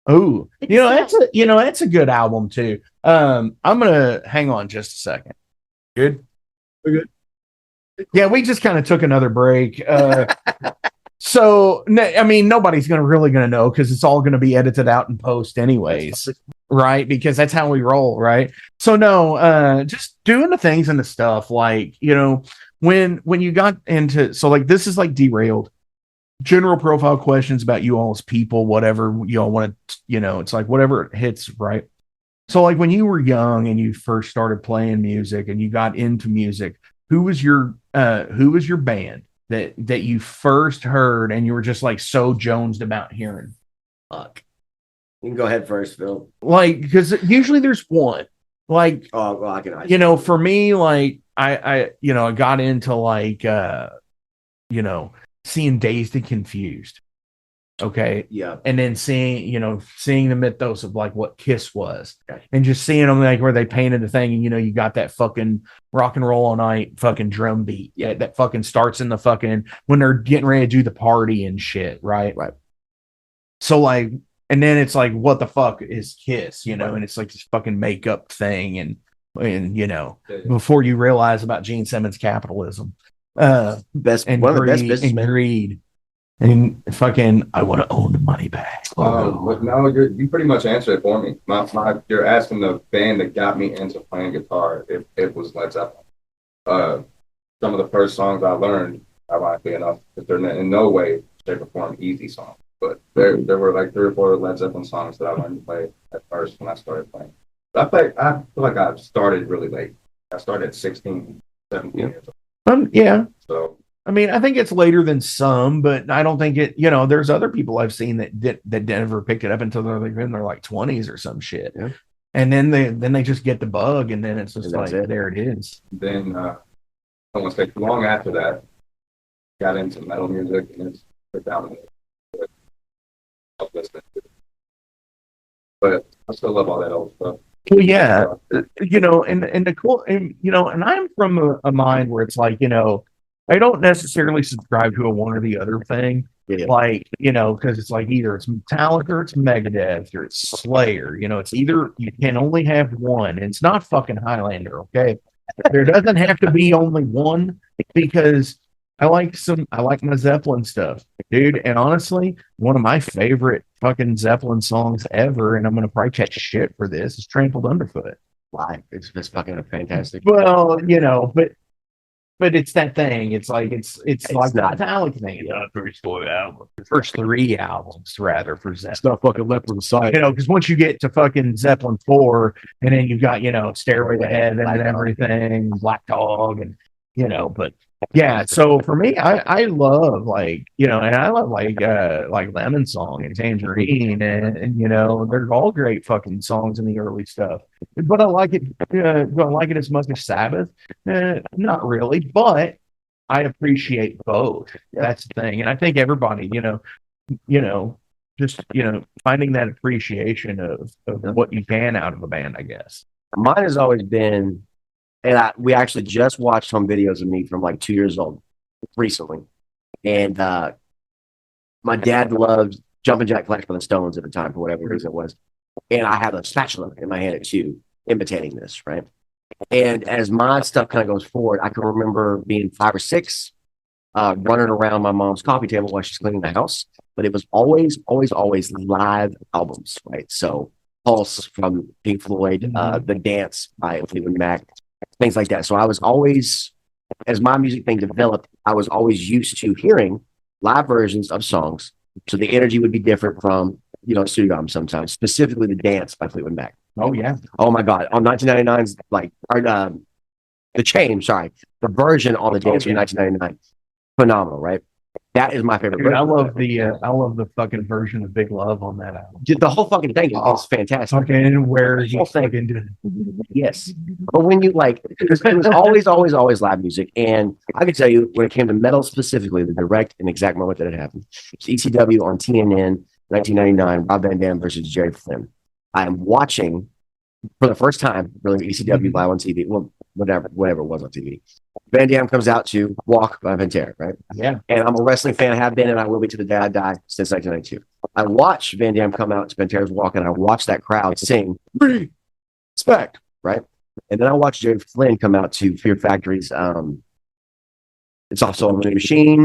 Oh, that's a good album too. I'm gonna hang on just a second. Good. We're good. Yeah, we just kind of took another break. So I mean, nobody's really gonna know because it's all gonna be edited out in post anyways, right? Because that's how we roll, right? So no, just doing the things and the stuff like when you got into this is like derailed. General profile questions about you all as people, whatever you all want to, it's like whatever it hits, right? So like when you were young and you first started playing music and you got into music, who was your band that you first heard and you were just like so jonesed about hearing? Fuck. You can go ahead first, Phil. Like, because usually there's one. Like, oh, well, I can. For me, like I got into like seeing Dazed and Confused. Okay. Yeah. And then seeing the mythos of like what Kiss was. Okay. And just seeing them like where they painted the thing and you got that fucking rock and roll all night fucking drum beat. Yeah. That fucking starts in the fucking when they're getting ready to do the party and shit. Right. Right. So like, and then it's like, what the fuck is Kiss? And it's like this fucking makeup thing and before you realize about Gene Simmons' capitalism. Best and one of the greed, best business and greed and fucking I want to own the money back. But no, you pretty much answered it for me. You're asking the band that got me into playing guitar. It was Led Zeppelin. Some of the first songs I learned, ironically enough, because they're in no way, shape, or form easy songs. But there were like 3 or 4 Led Zeppelin songs that I learned to play at first when I started playing. But I feel like I started really late. I started at 16, 17 years old. Yeah. So I mean, I think it's later than some, but I don't think it. There's other people I've seen that never picked it up until they're like in their like 20s or some shit, and then they just get the bug, and then it's just like there it is. Then I don't want to take too long after that. Got into metal music, and it's predominantly listening to. But I still love all that old stuff. Well, yeah, and the cool, and I'm from a mind where it's like, I don't necessarily subscribe to a one or the other thing, like, because it's like either it's Metallica or it's Megadeth or it's Slayer, it's either you can only have one, and it's not fucking Highlander, okay? There doesn't have to be only one because I like my Zeppelin stuff, dude. And honestly, one of my favorite fucking Zeppelin songs ever, and I'm gonna probably catch shit for this, is Trampled Underfoot. Why? It's fucking fantastic. Well, but it's that thing. It's like it's like the Metallic thing. First 3 albums, rather, for Zeppelin. It's not fucking left on the side. Because once you get to fucking Zeppelin 4, and then you've got Stairway to Heaven and everything, Black Dog, and but. Yeah, so for me, I love and I love like Lemon Song and Tangerine and they're all great fucking songs in the early stuff. But I like it. Do I like it as much as Sabbath? Not really, but I appreciate both. That's the thing, and I think everybody, just finding that appreciation of what you can out of a band, I guess. Mine has always been. And we actually just watched some videos of me from like 2 years old recently. And my dad loved Jumpin' Jack Flash by the Stones at the time, for whatever reason it was. And I have a spatula in my hand too, imitating this, right? And as my stuff kind of goes forward, I can remember being 5 or 6, running around my mom's coffee table while she's cleaning the house. But it was always live albums, right? So Pulse from Pink Floyd, The Dance by Fleetwood Mac, things like that. So I was always, as my music thing developed, I was always used to hearing live versions of songs. So the energy would be different from, studio albums sometimes, specifically The Dance by Fleetwood Mac. Oh, yeah. Oh, my God. On 1999's, The Chain, the version on The Dance from 1999. Phenomenal, right? That is my favorite. Dude, I love the fucking version of Big Love on that album. The whole fucking thing is fantastic. Okay, and where he's fucking doing. Yes, but when you it was always live music, and I can tell you when it came to metal specifically, the direct and exact moment that it happened. It's ECW on TNN, 1999, Rob Van Dam versus Jerry Flynn. I am watching for the first time, really, ECW live on TV. Well, whatever it was on TV. Van Damme comes out to Walk by Pantera, right? Yeah. And I'm a wrestling fan, have been, and I will be to the day I die since 1992. I watch Van Damme come out to Pantera's Walk, and I watch that crowd sing respect, right? And then I watch Jerry Flynn come out to Fear Factory's it's also a Winning Machine.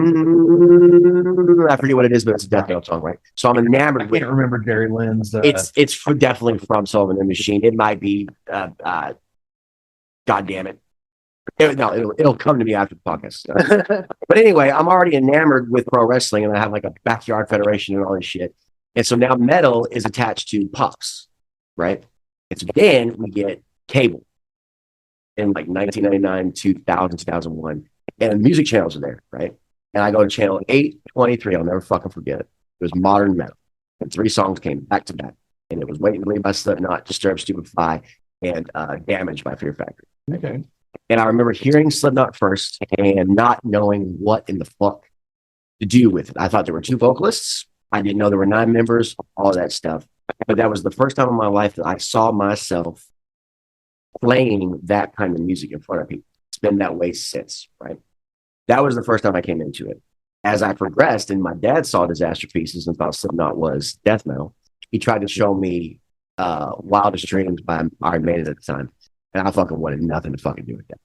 I forget what it is, but it's a death metal song, right? So I'm enamored. I can't remember Jerry Lynn's. It's definitely from Soul of the Machine. It might be. God damn it! It'll come to me after the podcast. But anyway, I'm already enamored with pro wrestling, and I have like a backyard federation and all this shit. And so now metal is attached to Pops, right? And so then we get cable in like 1999, 2000, 2001. And music channels are there, right? And I go to channel 823. I'll never fucking forget it. It was modern metal. And 3 songs came back to back. And it was Wait and Bleed by Slipknot, Disturbed, Stupid Fly, and Damage by Fear Factory. Okay. And I remember hearing Slipknot first and not knowing what in the fuck to do with it. I thought there were 2 vocalists. I didn't know there were 9 members, all of that stuff. But that was the first time in my life that I saw myself playing that kind of music in front of people. It's been that way since, right? That was the first time I came into it. As I progressed and my dad saw Disaster Pieces and thought Slipknot was death metal, he tried to show me Wildest Dreams by Iron Maiden at the time. And I fucking wanted nothing to fucking do with that.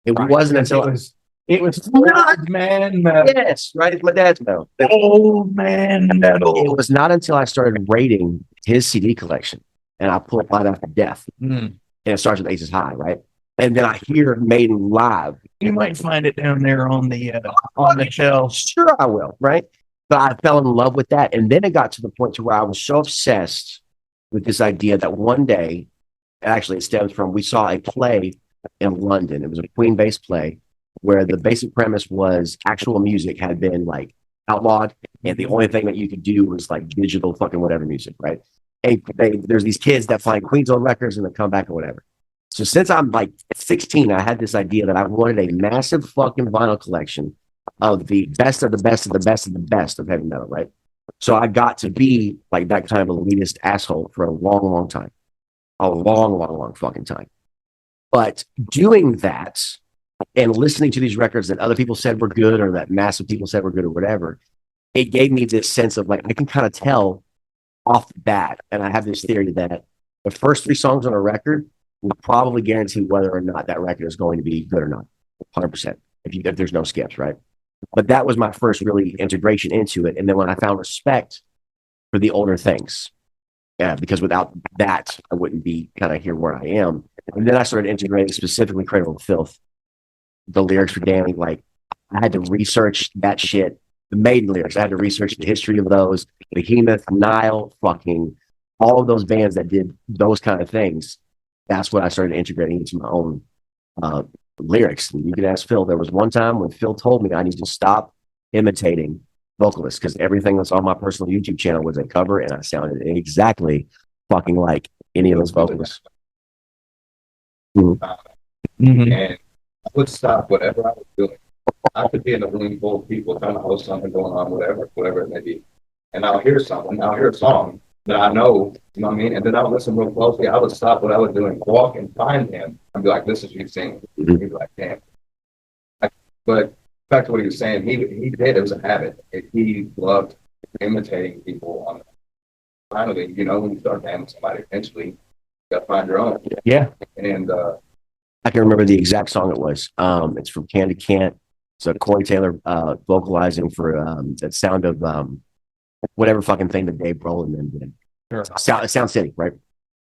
It wasn't until it was old man metal. Yes, right. It's my dad's metal. Old man metal. It was not until I started rating his CD collection and I pulled Light After Death. And it starts with Aces High, right? And then I hear Maiden live. You might find it down there on the shelf. Sure, I will, right? But I fell in love with that. And then it got to the point to where I was so obsessed with this idea that one day, actually it stems from, we saw a play in London. It was a Queen-based play where the basic premise was actual music had been like outlawed. And the only thing that you could do was like digital fucking whatever music, right? And there's these kids that find Queen's old records and they come back or whatever. So since I'm like 16, I had this idea that I wanted a massive fucking vinyl collection of the best of the best of the best of the best of heavy metal, right? So I got to be like that kind of elitist asshole for a long, long time. A long, long, long fucking time. But doing that and listening to these records that other people said were good or that massive people said were good or whatever, it gave me this sense of like, I can kind of tell off the bat. And I have this theory that the first 3 songs on a record will probably guarantee whether or not that record is going to be good or not. 100%. If there's no skips, right? But that was my first really integration into it. And then when I found respect for the older things, because without that, I wouldn't be kind of here where I am. And then I started integrating specifically Cradle of Filth. The lyrics were damning. Like, I had to research that shit. The Maiden lyrics, I had to research the history of those. Behemoth, Nile, fucking all of those bands that did those kind of things. That's what I started integrating into my own lyrics. And you can ask Phil. There was one time when Phil told me I need to stop imitating vocalists because everything that's on my personal YouTube channel was a cover and I sounded exactly fucking like any of those vocalists. And I would stop whatever I was doing. I could be in a room full of people trying to host something going on, whatever it may be. And I'll hear something, I'll hear a song that I know, you know what I mean? And then I'll listen real closely. I would stop what I was doing, walk and find him and be like, this is you singing. He'd be like, damn. But back to what he was saying, he did, it was a habit. He loved imitating people on finally, you know, when you start damning somebody, eventually you gotta find your own. Yeah. And I can remember the exact song it was. It's from Can to Can't. So Corey Taylor vocalizing for that sound of whatever fucking thing that Dave Grohl and them did. Sure. Sound City, right?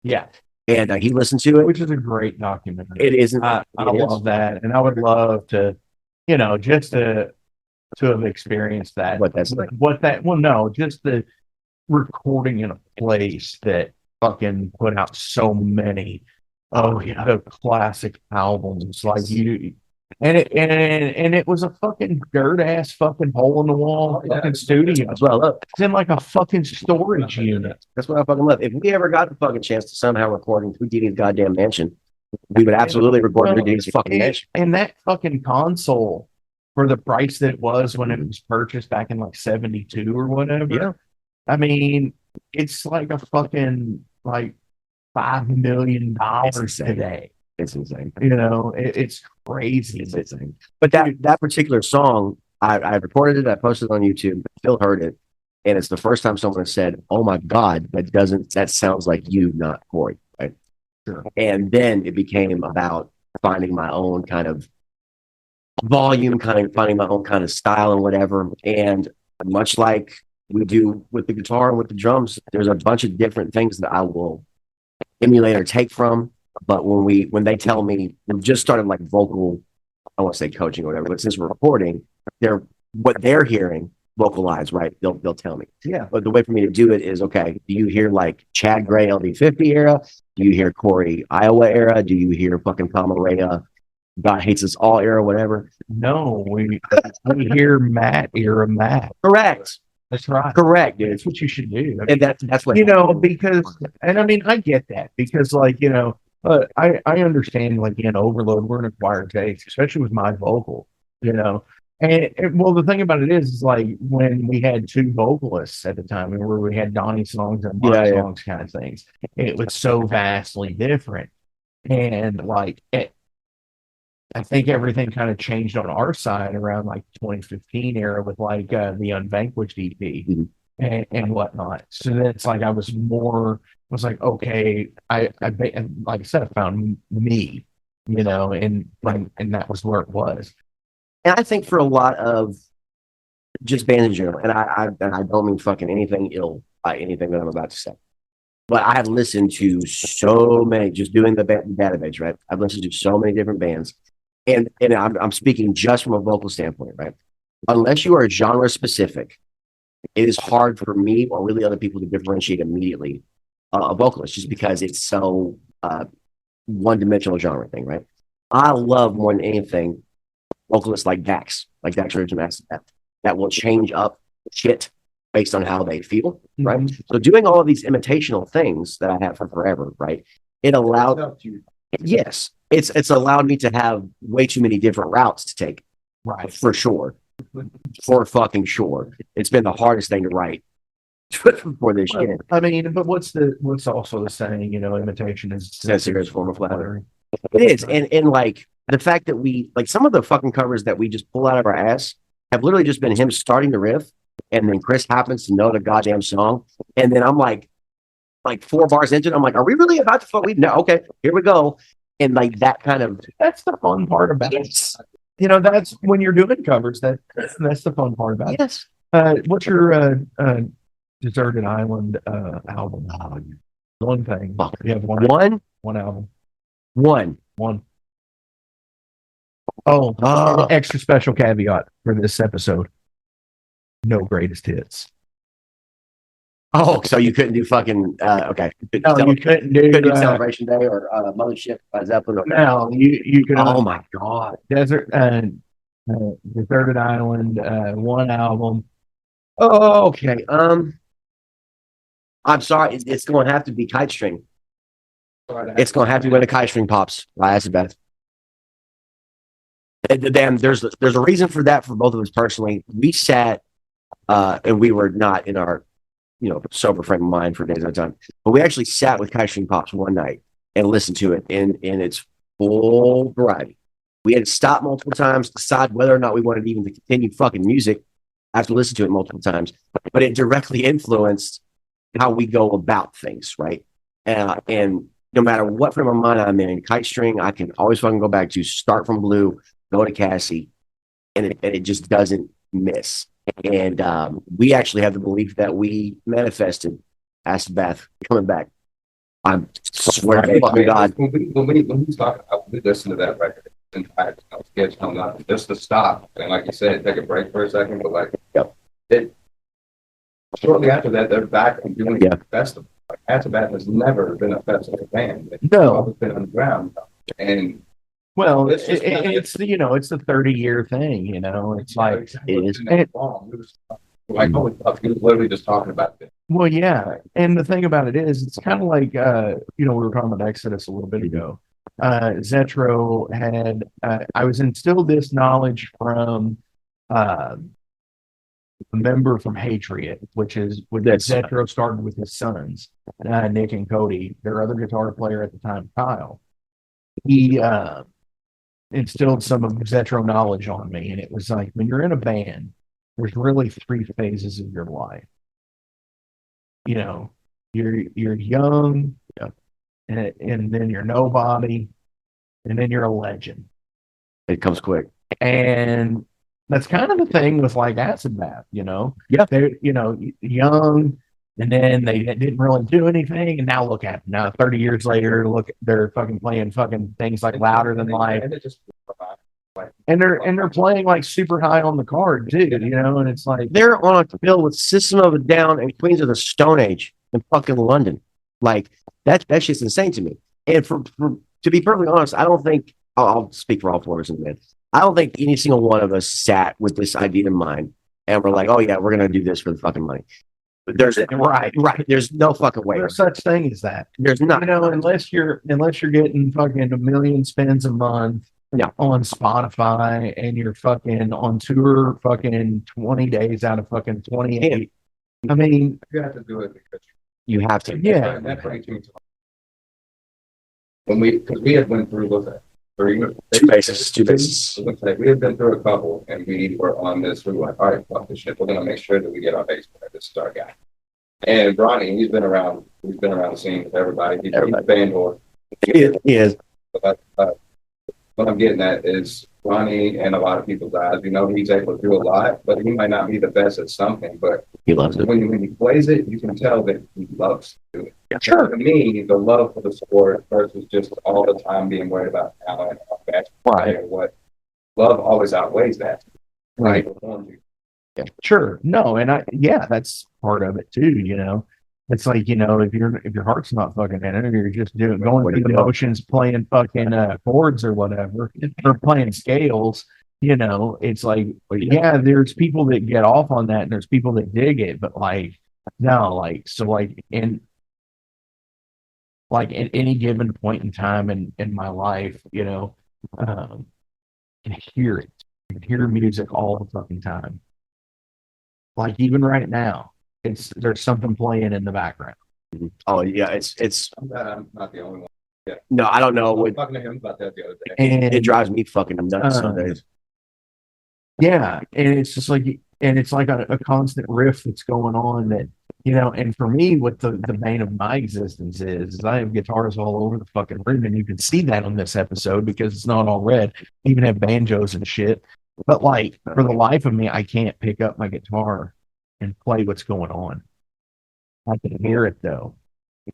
Yeah. And he listened to it. Which is a great documentary. It isn't. I love that. And I would love to, you know, just to have experienced that. What that's like. Just the recording in a place that fucking put out so many classic albums. Like you and it was a fucking dirt ass fucking hole in the wall fucking studio. That's what I love. It's in like a fucking storage unit. That's what I fucking love. If we ever got the fucking chance to somehow record in Houdini's goddamn mansion, we would absolutely record in Houdini's fucking mansion. And that fucking console for the price that it was when it was purchased back in like 72 or whatever. Yeah. I mean, it's like a fucking like $5 million today. It's insane. You know, it's crazy. It's insane. But that particular song, I recorded it, I posted it on YouTube, Phil heard it, and it's the first time someone said, "Oh my God, that sounds like you, not Corey." Right? Sure. And then it became about finding my own kind of volume, kind of finding my own kind of style and whatever. And much like we do with the guitar and with the drums, there's a bunch of different things that I will emulate or take from. But when they tell me, we've just started like vocal, I won't say coaching or whatever, but since we're recording, what they're hearing vocalized, right? They'll tell me. Yeah. But the way for me to do it is, okay, do you hear like Chad Gray LD50 era? Do you hear Corey Iowa era? Do you hear fucking Pomeroy God Hates Us All era, whatever? No, we hear Matt era Matt. Correct. That's right. Correct, dude. That's what you should do. And that's what, you know, because, and I mean, I get that because, like, you know, I understand, like, in Overload, we're an acquired taste, especially with my vocal, you know. And well, the thing about it is like when we had two vocalists at the time, where we had Donnie songs and my songs, kind of things, it was so vastly different. And like, I think everything kind of changed on our side around like 2015 era with like the Unvanquished EP and whatnot. So then it's like I was like, okay, I like I said, I found me, you know, and that was where it was. And I think for a lot of just bands in general, and I don't mean fucking anything ill by anything that I'm about to say, but I have listened to so many, just doing the database, right? I've listened to so many different bands, and I'm speaking just from a vocal standpoint, right? Unless you are genre specific, it is hard for me or really other people to differentiate immediately a vocalist, just because it's so one-dimensional genre thing, right? I love more than anything vocalists like Dax Original that will change up shit based on how they feel, right? Mm-hmm. So doing all of these imitational things that I have for forever, right? It allowed, yes, it's allowed me to have way too many different routes to take, right? For sure, for fucking sure. It's been the hardest thing to write for this shit. I mean, but what's also the saying? You know, imitation is necessary as a form of flattery. It is, and like. The fact that we, like some of the fucking covers that we just pull out of our ass have literally just been him starting the riff, and then Chris happens to know the goddamn song. And then I'm like 4 bars into it, I'm like, are we really about to fuck? No, okay, here we go. And like that kind of, that's the fun part about it. You know, that's when you're doing covers, that's the fun part about it. What's your Deserted Island album? One thing. You have one album. One. Oh, extra special caveat for this episode. No greatest hits. Oh, so you couldn't do fucking okay. No, you couldn't do Celebration Day or Mothership by Zeppelin. Okay. No, you could. Oh my God. Deserted Island, one album. Oh, okay. I'm sorry. It's going to have to be Kite String. It's going to have to be when the Kite String pops. That's the best. Damn, there's a reason for that for both of us personally. We sat and we were not in our sober frame of mind for days at a time, but we actually sat with Kite String Pops one night and listened to it in its full variety. We had to stop multiple times, decide whether or not we wanted even to continue fucking music after listening to it multiple times, but it directly influenced how we go about things, right? And no matter what frame of mind I'm in, Kite String, I can always fucking go back to start from Blue, go to Cassie, and it just doesn't miss. And we actually have the belief that we manifested Acid Bath coming back. I swear to fucking God. When we start, we listen to that record. In fact, I was getting hung up just to stop. And like you said, take a break for a second, but like, shortly after that, they're back and doing a festival. Like, Acid Bath has never been a festival band. It's always been underground. And well, it's the 30-year thing, It's like it is. Like, we were literally just talking about this. Well, yeah, and the thing about it is, it's kind of like we were talking about Exodus a little bit ago. Zetro had I was instilled this knowledge from a member from Hatriot, which is when Zetro started with his sons, Nick and Cody, their other guitar player at the time, Kyle. he instilled some of visceral knowledge on me, and it was like when you're in a band, there's really three phases of your life. You know, you're young, and then you're nobody, and then you're a legend. It comes quick. And that's kind of the thing with like acid bath, Yeah. They're, young, and then they didn't really do anything, and now look at them. Now 30 years later, look, they're fucking playing fucking things like Louder Than Life, and they're playing like super high on the card too, and it's like They're on a bill with System of a Down and Queens of the Stone Age in fucking London. Like that shit's insane to me. And for to be perfectly honest, I don't think I'll speak for all four of us in the band. I don't think any single one of us sat with this idea in mind and we're like, oh yeah, we're gonna do this for the fucking money. But there's right. There's no fucking way. There's such thing as that. There's not. Unless you're getting fucking 1 million spins a month. Yeah. On Spotify, and you're fucking on tour fucking 20 days out of fucking 28. I mean, You have to do it because You have to. yeah. Because we had went through, what's that? Two bases. We had been through a couple, and we were on this. We were like, all right, fuck this shit. We're gonna make sure that we get our bass player. This is our guy. And Ronnie, he's been around the scene with everybody. He's a band or It is. What I'm getting at is Ronnie, and a lot of people's eyes, he's able to do a lot, but he might not be the best at something. But He loves it. when he plays it, you can tell that he loves to do it. Yeah, sure. To me, the love for the sport versus just all the time being worried about talent or basketball or what, love always outweighs that. Right. Yeah. Sure. No, and that's part of it too, It's like, if your heart's not fucking in it, or you're just going through the motions, playing fucking chords or whatever, or playing scales, it's like, yeah, there's people that get off on that, and there's people that dig it, but like, no, like, so like in at any given point in time in my life, I can hear it. I can hear music all the fucking time. Like even right now. There's something playing in the background. Oh yeah, it's. I'm not the only one. Yeah. No, I don't I know. was talking to him about that the other day. And It drives me fucking nuts some days. Yeah, and it's just like, a constant riff that's going on that, and for me, what the bane of my existence is I have guitars all over the fucking room, and you can see that on this episode because it's not all red. I even have banjos and shit. But like, for the life of me, I can't pick up my guitar and play what's going on. I can hear it though.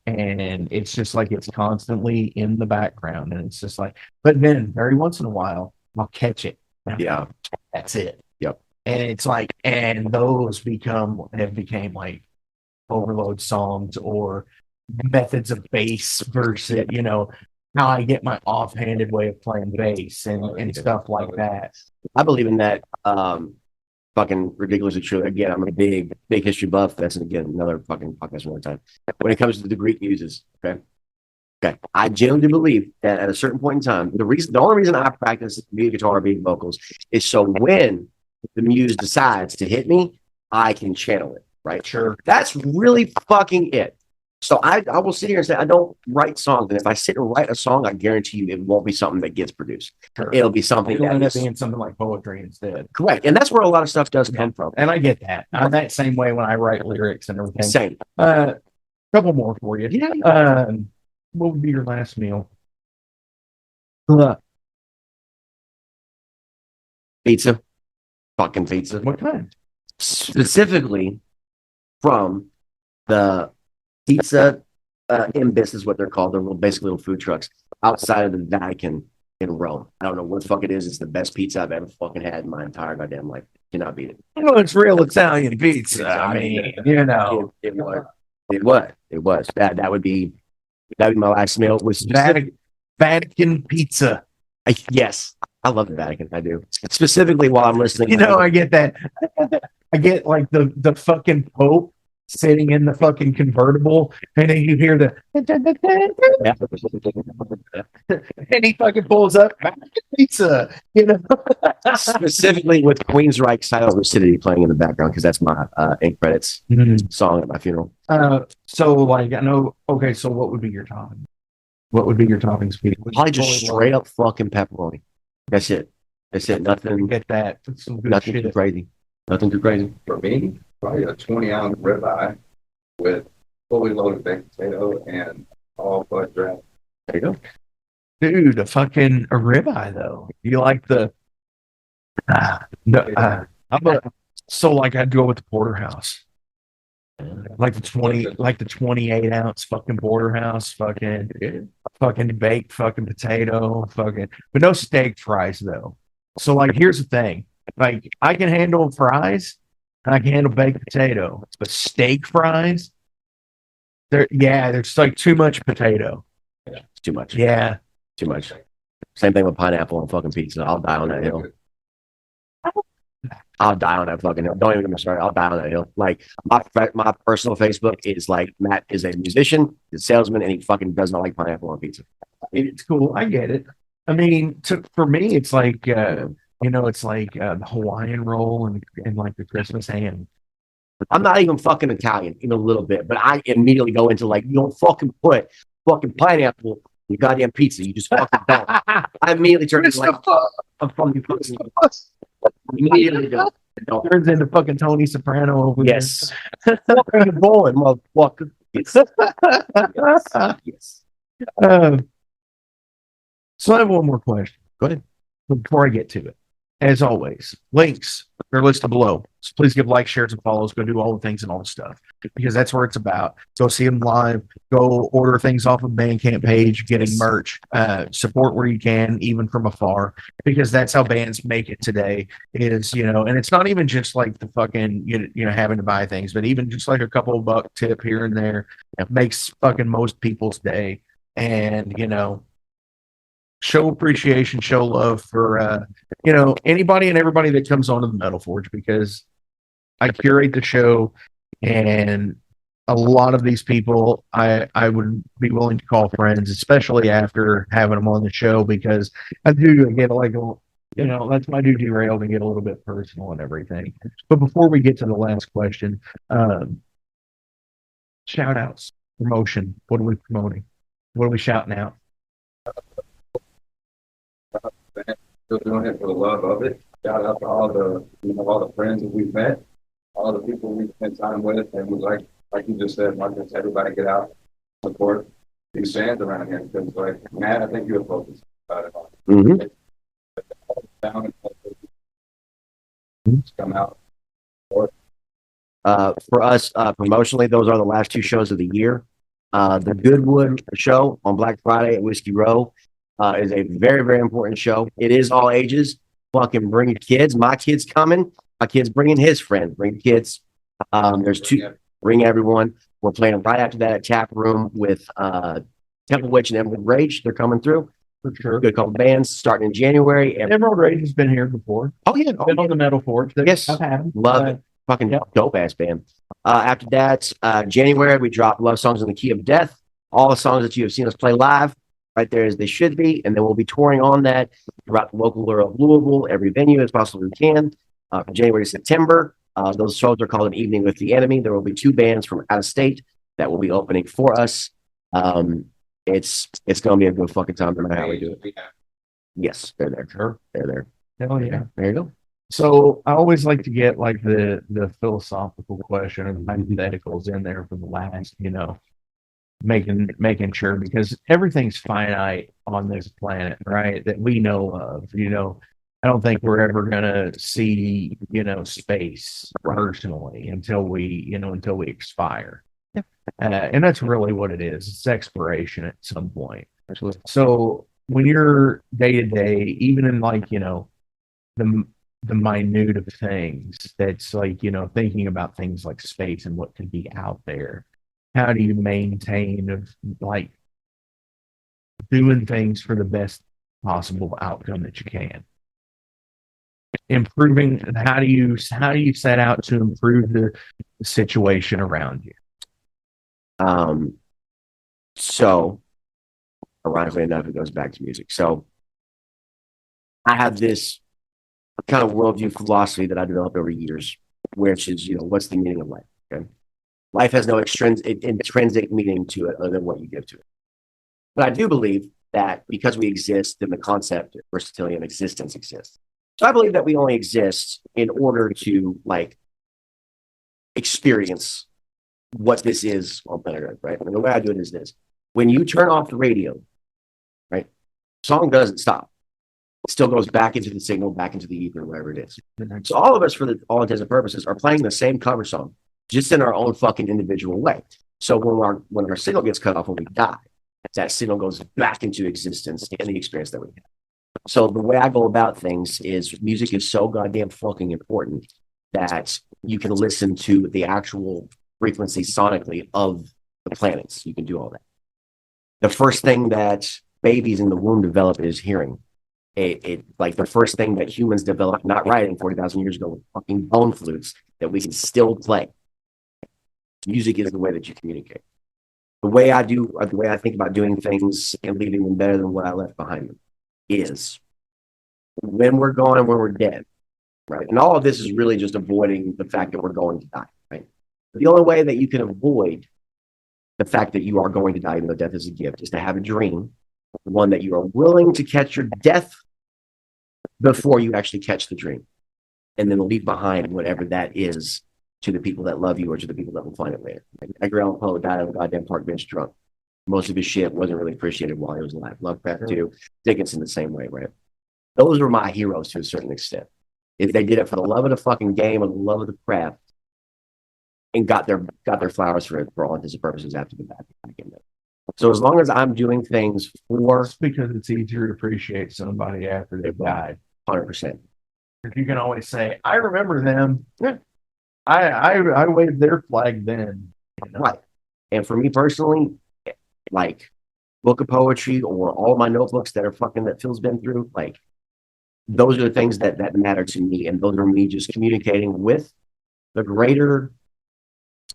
And it's just like it's constantly in the background. And it's just like, but then very once in a while, I'll catch it. Yeah. That's it. Yep. And it's like, and those became like overload songs or methods of bass versus, how I get my offhanded way of playing bass and stuff like that. I believe in that. Fucking ridiculously true. Again, I'm a big history buff. That's again another fucking podcast another time. When it comes to the Greek muses, okay, I genuinely believe that at a certain point in time, the only reason I practice beat guitar, beat vocals, is so when the muse decides to hit me, I can channel it. Right? Sure. That's really fucking it. So I will sit here and say I don't write songs, and if I sit and write a song, I guarantee you it won't be something that gets produced. Sure. It'll be something It'll that end up is being something like poetry instead. correct, and that's where a lot of stuff does come from. And I get that. I'm that same way when I write lyrics and everything. Same. Couple more for you. Yeah. What would be your last meal? Pizza. Fucking pizza. What kind? Specifically from the pizza embodies is what they're called. They're basically little food trucks outside of the Vatican in Rome. I don't know what the fuck it is. It's the best pizza I've ever fucking had in my entire goddamn life. Cannot beat it. Well, it's real Italian pizza. I mean, It was. That would be my last meal. Was Vatican pizza. Yes. I love the Vatican. I do. Specifically while I'm listening. I get that. I get like the fucking Pope sitting in the fucking convertible, and then you hear the and he fucking pulls up pizza, Specifically with Queensryche Silent Lucidity playing in the background because that's my end credits song at my funeral. So like I know. Okay, so what would be your topping? What would be your toppings, Pete? Probably just straight up fucking pepperoni. That's it. That's it. Nothing. Get that. That's some good Nothing shit. too crazy. Nothing too crazy. For me, probably a 20-ounce ribeye with fully loaded baked potato and all butt wrap. There you go. Dude, a ribeye though. You like the so like I'd go with the porterhouse. Like the 28-ounce fucking porterhouse, fucking baked fucking potato, but no steak fries though. So like here's the thing. Like I can handle fries and I can handle baked potato, but steak fries, there's like too much potato. Yeah, it's too much. Yeah. Too much. Same thing with pineapple on fucking pizza. I'll die on that hill. I'll die on that fucking hill. Don't even get me started. I'll die on that hill. Like my personal Facebook is like Matt is a musician, he's a salesman, and he fucking does not like pineapple on pizza. It's cool. I get it. I mean, for me, it's like it's like the Hawaiian roll and like the Christmas ham. I'm not even fucking Italian, even a little bit, but I immediately go into like, you don't fucking put fucking pineapple. You goddamn pizza. You just fucking don't. I immediately turn into like I'm from the person. Immediately don't. Turns into fucking Tony Soprano over yes. Fucking bowling, motherfucker. Yes. Yes. So I have one more question. Go ahead. Before I get to it, as always, links are listed below. So please give likes, shares, and follows. Go do all the things and all the stuff because that's where it's about. Go see them live. Go order things off of Bandcamp page, getting merch. Support where you can, even from afar, because that's how bands make it today. Is and it's not even just like the fucking having to buy things, but even just like a couple of buck tip here and there makes fucking most people's day. And show appreciation, show love for anybody and everybody that comes onto the Metal Forge, because I curate the show, and a lot of these people I would be willing to call friends, especially after having them on the show, because I do get like that's my do derailed and get a little bit personal and everything. But before we get to the last question, shout outs, promotion. What are we promoting? What are we shouting out? Still doing it for the love of it. Shout out to all the friends that we've met, all the people we've spent time with, and we like you just said, Marcus, everybody get out, support these bands around here, because like Matt, I think you were focused about it. Mm-hmm. Come out. For us, promotionally, those are the last two shows of the year. The Goodwood show on Black Friday at Whiskey Row is a very, very important show. It is all ages. Fucking bring your kids. My kid's coming. My kid's bringing his friends. Bring kids. There's two. Bring everyone. We're playing right after that at Tap Room with Temple Witch and Emerald Rage. They're coming through. For sure. Good couple bands starting in January. Emerald Rage has been here before. Oh, yeah. Been on the Metal Forge. Yes. I've had them. Love it. Fucking dope ass band. After that, January, we drop Love Songs in the Key of Death. All the songs that you have seen us play live, right there as they should be. And then we'll be touring on that throughout the local area of Louisville, every venue as possibly we can. From January to September, those shows are called An Evening with the Enemy. There will be two bands from out of state that will be opening for us. It's going to be a good fucking time no matter how we do it. Yes, they're there. Sure. They're there. Hell yeah. There you go. So I always like to get like the philosophical question and hypotheticals in there for the last, making sure, because everything's finite on this planet, right? That we know of, I don't think we're ever gonna see, space personally until we expire. Yeah. And that's really what it is. It's exploration at some point. Absolutely. So when you're day to day, even in like, the minute of things, that's like, thinking about things like space and what could be out there. How do you maintain of like doing things for the best possible outcome that you can? Improving, how do you set out to improve the situation around you? So ironically enough, it goes back to music. So I have this kind of worldview philosophy that I developed over years, which is, what's the meaning of life? Okay. Life has no intrinsic meaning to it other than what you give to it. But I do believe that because we exist, then the concept of versatility and existence exists. So I believe that we only exist in order to like experience what this is on planet Earth, right? I mean, the way I do it is this. When you turn off the radio, right, song doesn't stop. It still goes back into the signal, back into the ether, whatever it is. So all of us, for all intents and purposes, are playing the same cover song, just in our own fucking individual way. So when our signal gets cut off when we die, that signal goes back into existence in the experience that we have. So the way I go about things is music is so goddamn fucking important that you can listen to the actual frequency sonically of the planets. You can do all that. The first thing that babies in the womb develop is hearing. It like the first thing that humans developed, not writing 40,000 years ago, with fucking bone flutes that we can still play. Music is the way that you communicate. The way I think about doing things and leaving them better than what I left behind them is when we're gone and when we're dead, right? And all of this is really just avoiding the fact that we're going to die, right? But the only way that you can avoid the fact that you are going to die, even though death is a gift, is to have a dream, one that you are willing to catch your death before you actually catch the dream, and then leave behind whatever that is to the people that love you or to the people that will find it later. Edgar Allan Poe died on a goddamn park bench drunk. Most of his shit wasn't really appreciated while he was alive. Lovecraft too. Dickinson the same way, right? Those were my heroes to a certain extent. If they did it for the love of the fucking game or the love of the craft, and got their flowers for all intents and purposes after the back end. So as long as I'm doing things for, It's because it's easier to appreciate somebody after they've died. 100%. If you can always say, "I remember them." Yeah. I waved their flag then. You know? Right. And for me personally, like book of poetry or all my notebooks that Phil's been through, like those are the things that matter to me. And those are me just communicating with the greater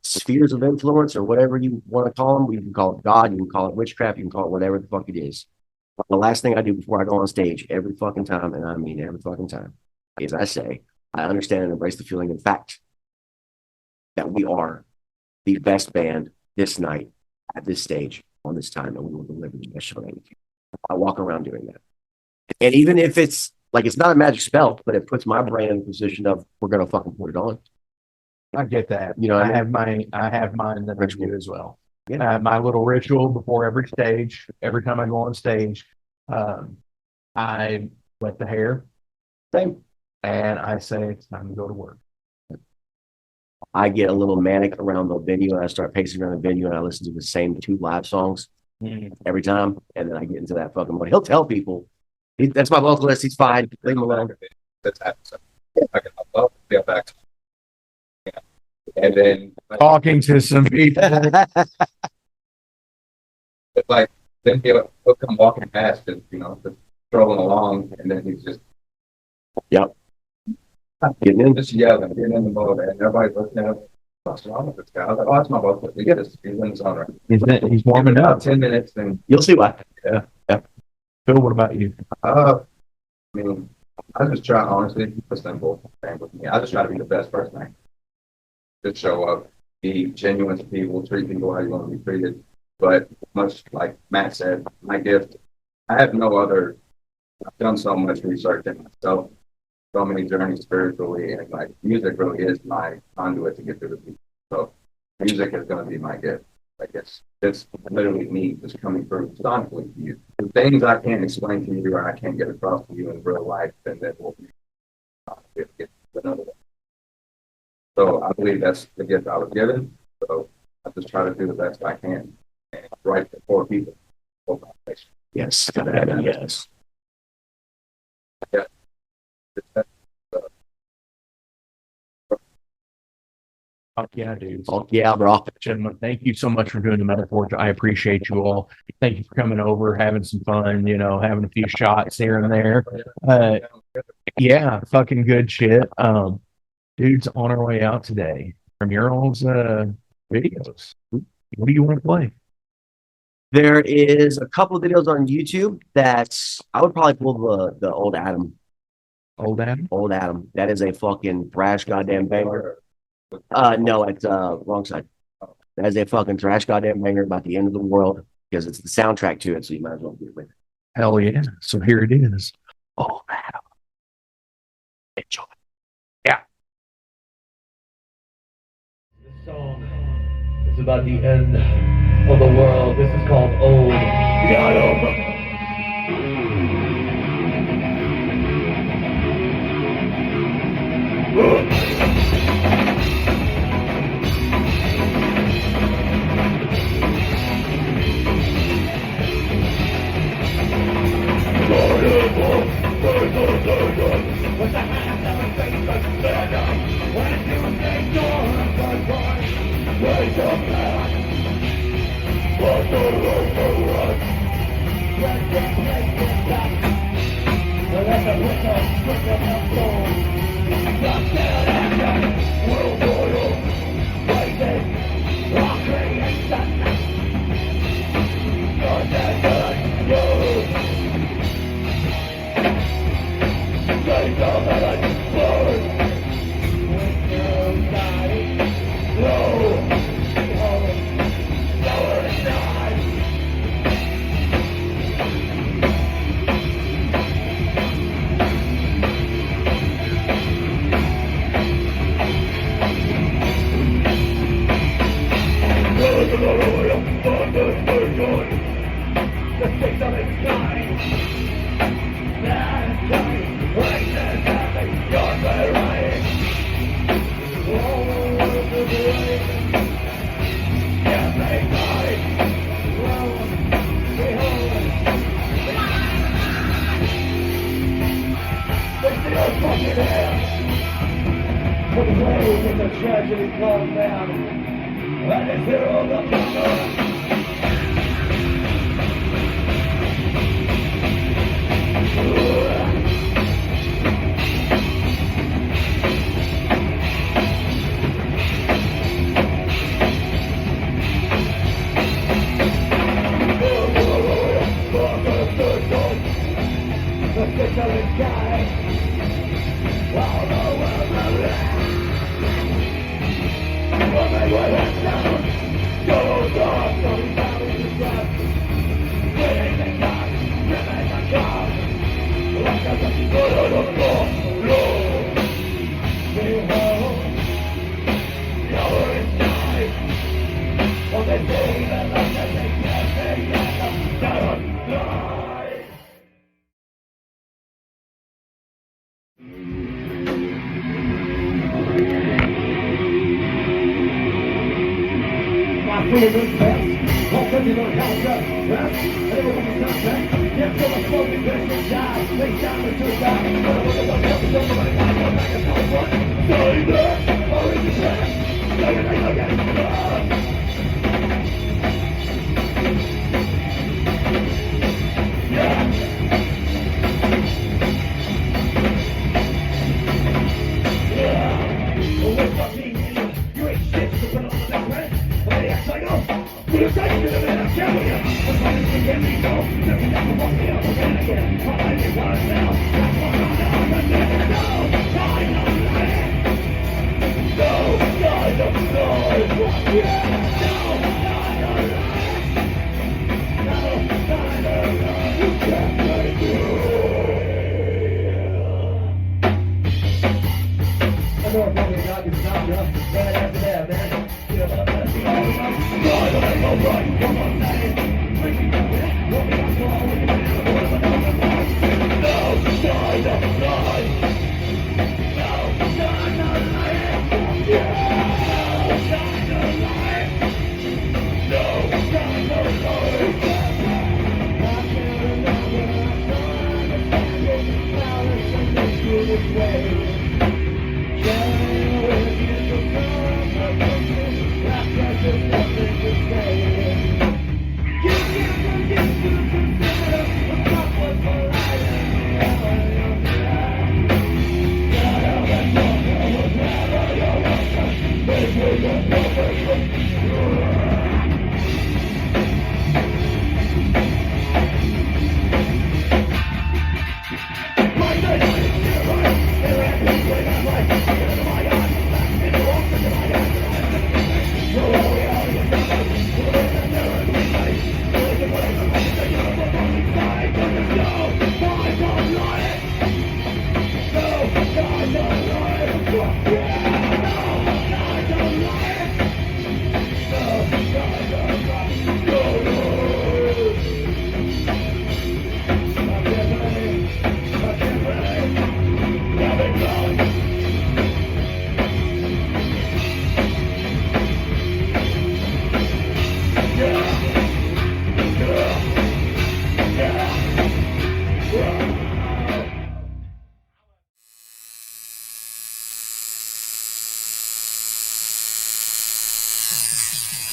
spheres of influence or whatever you want to call them. You can call it God, you can call it witchcraft, you can call it whatever the fuck it is. But the last thing I do before I go on stage every fucking time, and I mean every fucking time, is I say, I understand and embrace the feeling, in fact, that we are the best band this night at this stage on this time, and we will deliver the best show. I walk around doing that. And even if it's like, it's not a magic spell, but it puts my brain in a position of, we're going to fucking put it on. I get that. You know, I have mine that I do as well. Yeah. I have my little ritual before every stage. Every time I go on stage, I wet the hair, and I say it's time to go to work. I get a little manic around the venue, and I start pacing around the venue, and I listen to the same 2 live songs every time, and then I get into that fucking mode. He'll tell people, that's my vocalist, he's fine, leave him alone. That's happened. I can love to get back to and then Talking to some people. it's like then he'll come walking past and just strolling along, and then he's just Getting in. just yelling, getting in the mode, and everybody's looking at him. What's wrong with this guy? I was like, oh, that's my vocalist. We get his feelings on right. He's warming About up. 10 minutes, and You'll see why. Phil, what about you? I mean, I just try, honestly, keep a simple thing with me. I just try to be the best person I can. Just show up, be genuine to people, treat people how you want to be treated. But much like Matt said, my gift, I have no other, I've done so much research in myself, so many journeys spiritually, and like music really is my conduit to get through the people. So music is going to be my gift. Like it's literally me just coming through sonically to you. The things I can't explain to you or I can't get across to you in real life, then that will be another one. So I believe that's the gift I was given. So I just try to do the best I can and write for people. Yes, gotta have it, yes. Yeah. Fuck yeah, dude. Oh, yeah, bro. Gentlemen, thank you so much for doing the metaphor. I appreciate you all. Thank you for coming over, having some fun, having a few shots here and there. Yeah, fucking good shit. Dude's on our way out today from your all's videos. What do you want to play? There is a couple of videos on YouTube that I would probably pull the old Adam. Old Adam? Old Adam. That is a fucking thrash goddamn banger. No, it's wrong side. That is a fucking thrash goddamn banger about the end of the world. because it's the soundtrack to it. So you might as well get with it. Hell yeah. So here it is. Oh, man. Enjoy. Yeah. This song is about the end of the world. This is called Old Yadam.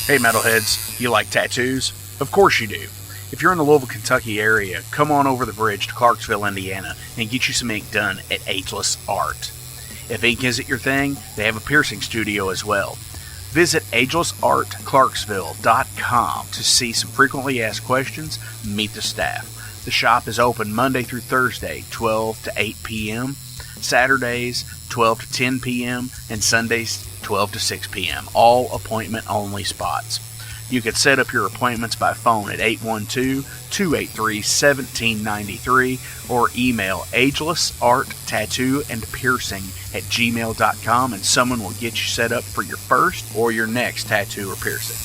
Hey metalheads, you like tattoos? Of course you do. If you're in the Louisville, Kentucky area, come on over the bridge to Clarksville, Indiana, and get you some ink done at Ageless Art. If ink isn't your thing, they have a piercing studio as well. Visit agelessartclarksville.com to see some frequently asked questions, meet the staff. The shop is open Monday through Thursday, 12 to 8 p.m., Saturdays, 12 to 10 p.m., and Sundays, 12 to 6 p.m., all appointment-only spots. You can set up your appointments by phone at 812-283-1793 or email agelessarttattooandpiercing@gmail.com and someone will get you set up for your first or your next tattoo or piercing.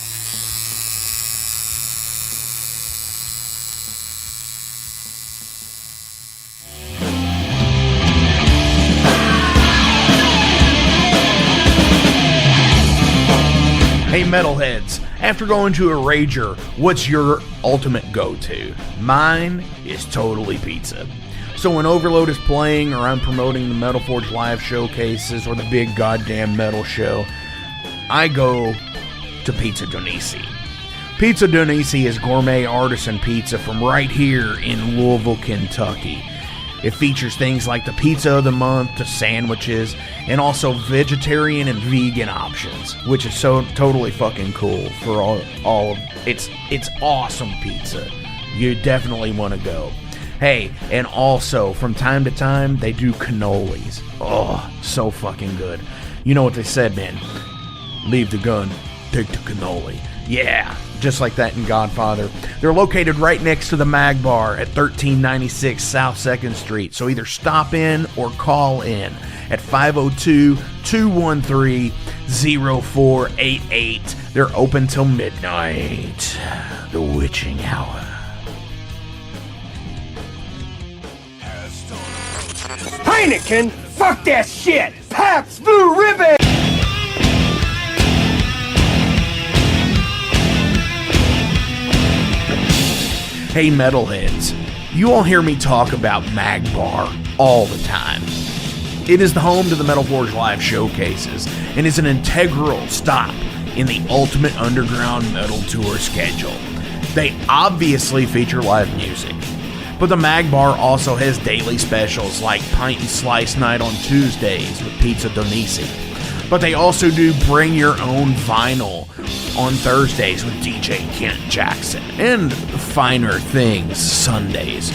Hey metalheads, after going to a rager, what's your ultimate go-to? Mine is totally pizza. So when Overload is playing or I'm promoting the Metal Forge live showcases or the big goddamn metal show, I go to Pizza Donisi. Pizza Donisi is gourmet artisan pizza from right here in Louisville, Kentucky. It features things like the pizza of the month, the sandwiches, and also vegetarian and vegan options, which is so totally fucking cool for all of it's awesome pizza. You definitely want to go. Hey, and also from time to time they do cannolis. Oh, so fucking good. You know what they said, man? Leave the gun, take the cannoli. Yeah, just like that in Godfather. They're located right next to the Mag Bar at 1396 South 2nd Street. So either stop in or call in at 502-213-0488. They're open till midnight. The witching hour. Heineken, fuck that shit. Pabst Blue Ribbon. Hey metalheads, you all hear me talk about Mag Bar all the time. It is the home to the Metal Forge live showcases and is an integral stop in the ultimate underground metal tour schedule. They obviously feature live music, but the Mag Bar also has daily specials like Pint and Slice Night on Tuesdays with Pizza Donisi. But they also do Bring Your Own Vinyl on Thursdays with DJ Kent Jackson, and Finer Things Sundays.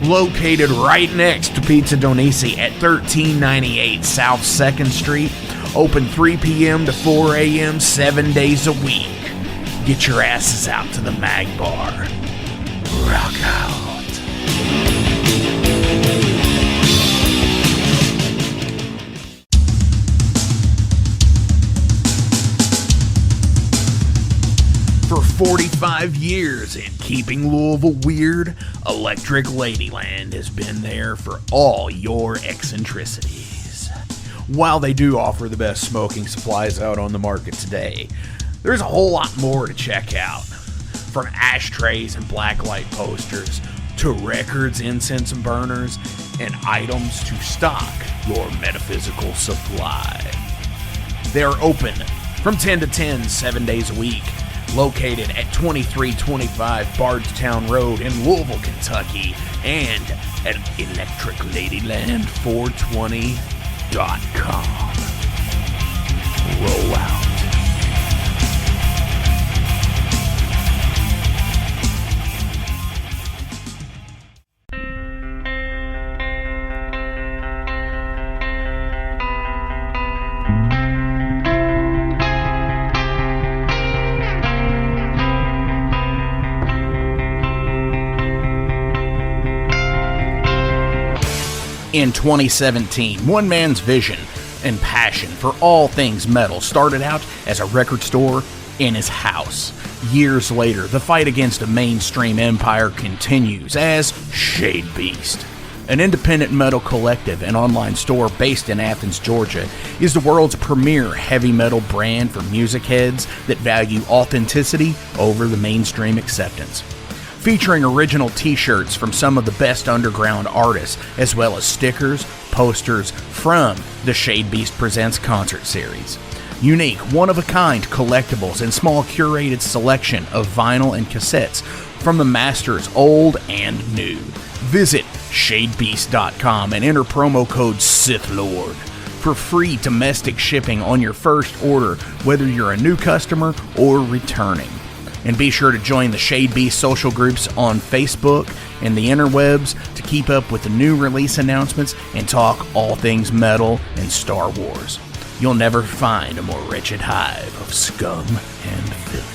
Located right next to Pizza Donisi at 1398 South 2nd Street, open 3 p.m. to 4 a.m. 7 days a week. Get your asses out to the Mag Bar. Rock out. For 45 years in keeping Louisville weird, Electric Ladyland has been there for all your eccentricities. While they do offer the best smoking supplies out on the market today, there's a whole lot more to check out. From ashtrays and blacklight posters, to records, incense and burners, and items to stock your metaphysical supply. They are open from 10 to 10, 7 days a week. Located at 2325 Bardstown Road in Louisville, Kentucky, and at electricladyland420.com. Roll out. In 2017, one man's vision and passion for all things metal started out as a record store in his house. Years later, the fight against a mainstream empire continues as Shade Beast. An independent metal collective and online store based in Athens, Georgia, is the world's premier heavy metal brand for music heads that value authenticity over the mainstream acceptance. Featuring original t-shirts from some of the best underground artists, as well as stickers, posters from the Shade Beast Presents concert series. Unique, one-of-a-kind collectibles and small curated selection of vinyl and cassettes from the masters old and new. Visit shadebeast.com and enter promo code SithLord for free domestic shipping on your first order, whether you're a new customer or returning. And be sure to join the Shade Beast social groups on Facebook and the interwebs to keep up with the new release announcements and talk all things metal and Star Wars. You'll never find a more wretched hive of scum and filth.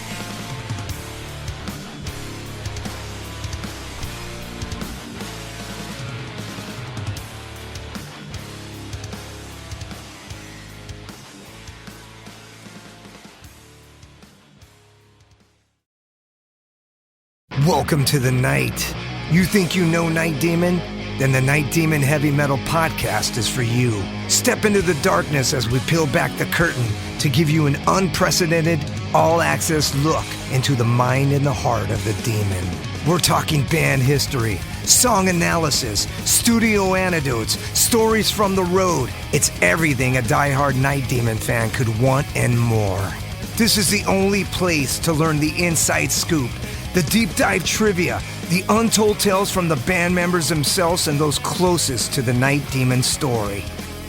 Welcome to the night. You think you know Night Demon? Then the Night Demon Heavy Metal Podcast is for you. Step into the darkness as we peel back the curtain to give you an unprecedented, all-access look into the mind and the heart of the demon. We're talking band history, song analysis, studio anecdotes, stories from the road. It's everything a diehard Night Demon fan could want and more. This is the only place to learn the inside scoop, the deep dive trivia, the untold tales from the band members themselves and those closest to the Night Demon story.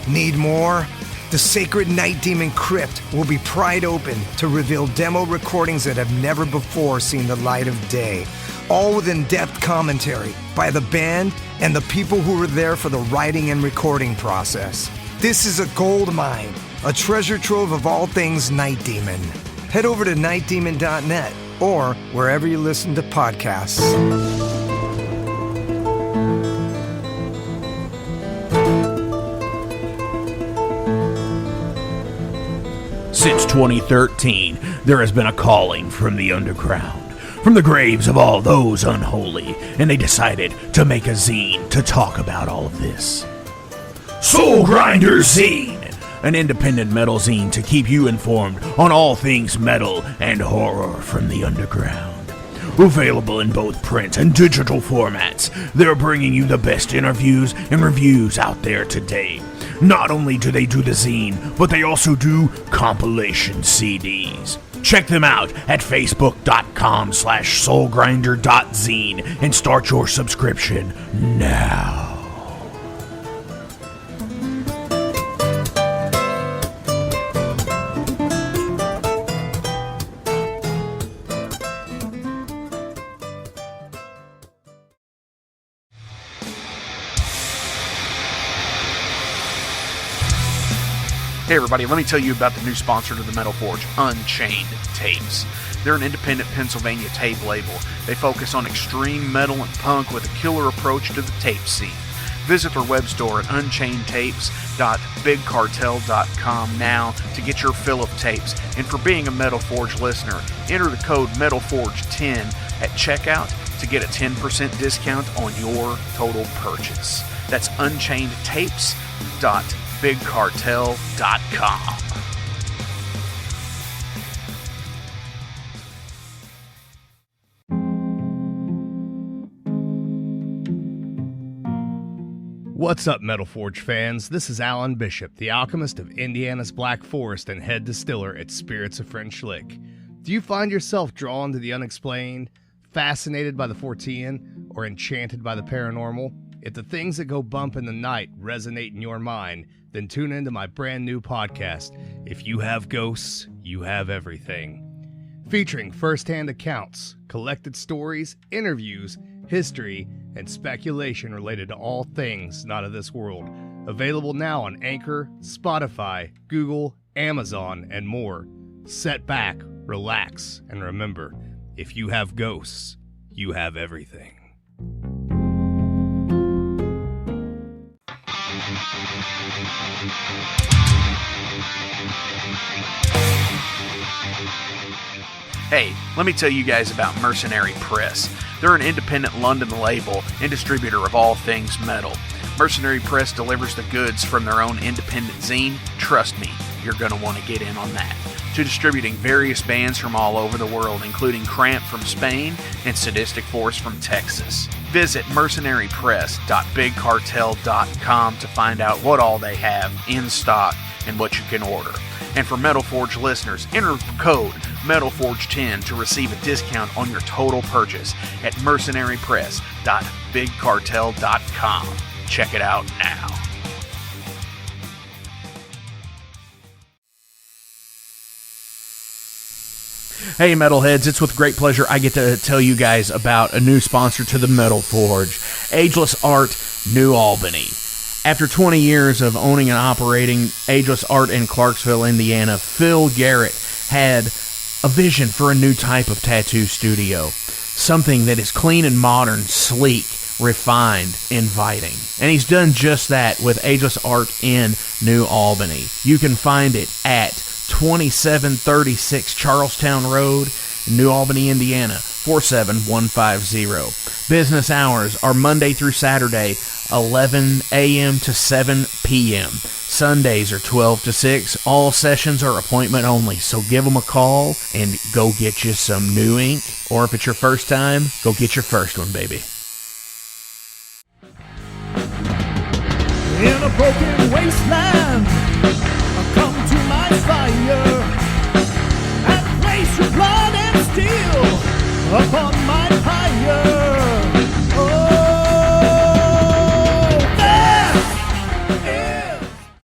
Need more? The Sacred Night Demon Crypt will be pried open to reveal demo recordings that have never before seen the light of day, all with in-depth commentary by the band and the people who were there for the writing and recording process. This is a gold mine, a treasure trove of all things Night Demon. Head over to nightdemon.net or wherever you listen to podcasts. Since 2013, there has been a calling from the underground, from the graves of all those unholy, and they decided to make a zine to talk about all of this. Soul Grinder Zine! An independent metal zine to keep you informed on all things metal and horror from the underground. Available in both print and digital formats, they're bringing you the best interviews and reviews out there today. Not only do they do the zine, but they also do compilation CDs. Check them out at facebook.com/soulgrinder.zine and start your subscription now. Hey everybody, let me tell you about the new sponsor to the Metal Forge, Unchained Tapes. They're an independent Pennsylvania tape label. They focus on extreme metal and punk with a killer approach to the tape scene. Visit their web store at unchainedtapes.bigcartel.com now to get your fill of tapes. And for being a Metal Forge listener, enter the code METALFORGE10 at checkout to get a 10% discount on your total purchase. That's unchainedtapes.bigcartel.com. What's up, Metal Forge fans? This is Alan Bishop, the alchemist of Indiana's Black Forest and head distiller at Spirits of French Lick. Do you find yourself drawn to the unexplained, fascinated by the Fortean, or enchanted by the paranormal? If the things that go bump in the night resonate in your mind, then tune into my brand new podcast, If You Have Ghosts, You Have Everything. Featuring first-hand accounts, collected stories, interviews, history, and speculation related to all things not of this world. Available now on Anchor, Spotify, Google, Amazon, and more. Sit back, relax, and remember, if you have ghosts, you have everything. Hey, let me tell you guys about Mercenary Press. They're an independent London label and distributor of all things metal. Mercenary Press delivers the goods from their own independent zine. Trust me, you're going to want to get in on that. To distributing various bands from all over the world, including Cramp from Spain and Sadistic Force from Texas. Visit mercenarypress.bigcartel.com to find out what all they have in stock and what you can order. And for Metal Forge listeners, enter code METALFORGE10 to receive a discount on your total purchase at mercenarypress.bigcartel.com. Check it out now. Hey metalheads, it's with great pleasure I get to tell you guys about a new sponsor to the Metal Forge, Ageless Art, New Albany. After 20 years of owning and operating Ageless Art in Clarksville, Indiana, Phil Garrett had a vision for a new type of tattoo studio. Something that is clean and modern, sleek, refined, inviting. And he's done just that with Ageless Art in New Albany. You can find it at 2736 Charlestown Road, New Albany, Indiana, 47150. Business hours are Monday through Saturday, 11 a.m. to 7 p.m. Sundays are 12 to 6. All sessions are appointment only, so give them a call and go get you some new ink. Or if it's your first time, go get your first one, baby. In a broken wasteland, come to my fire.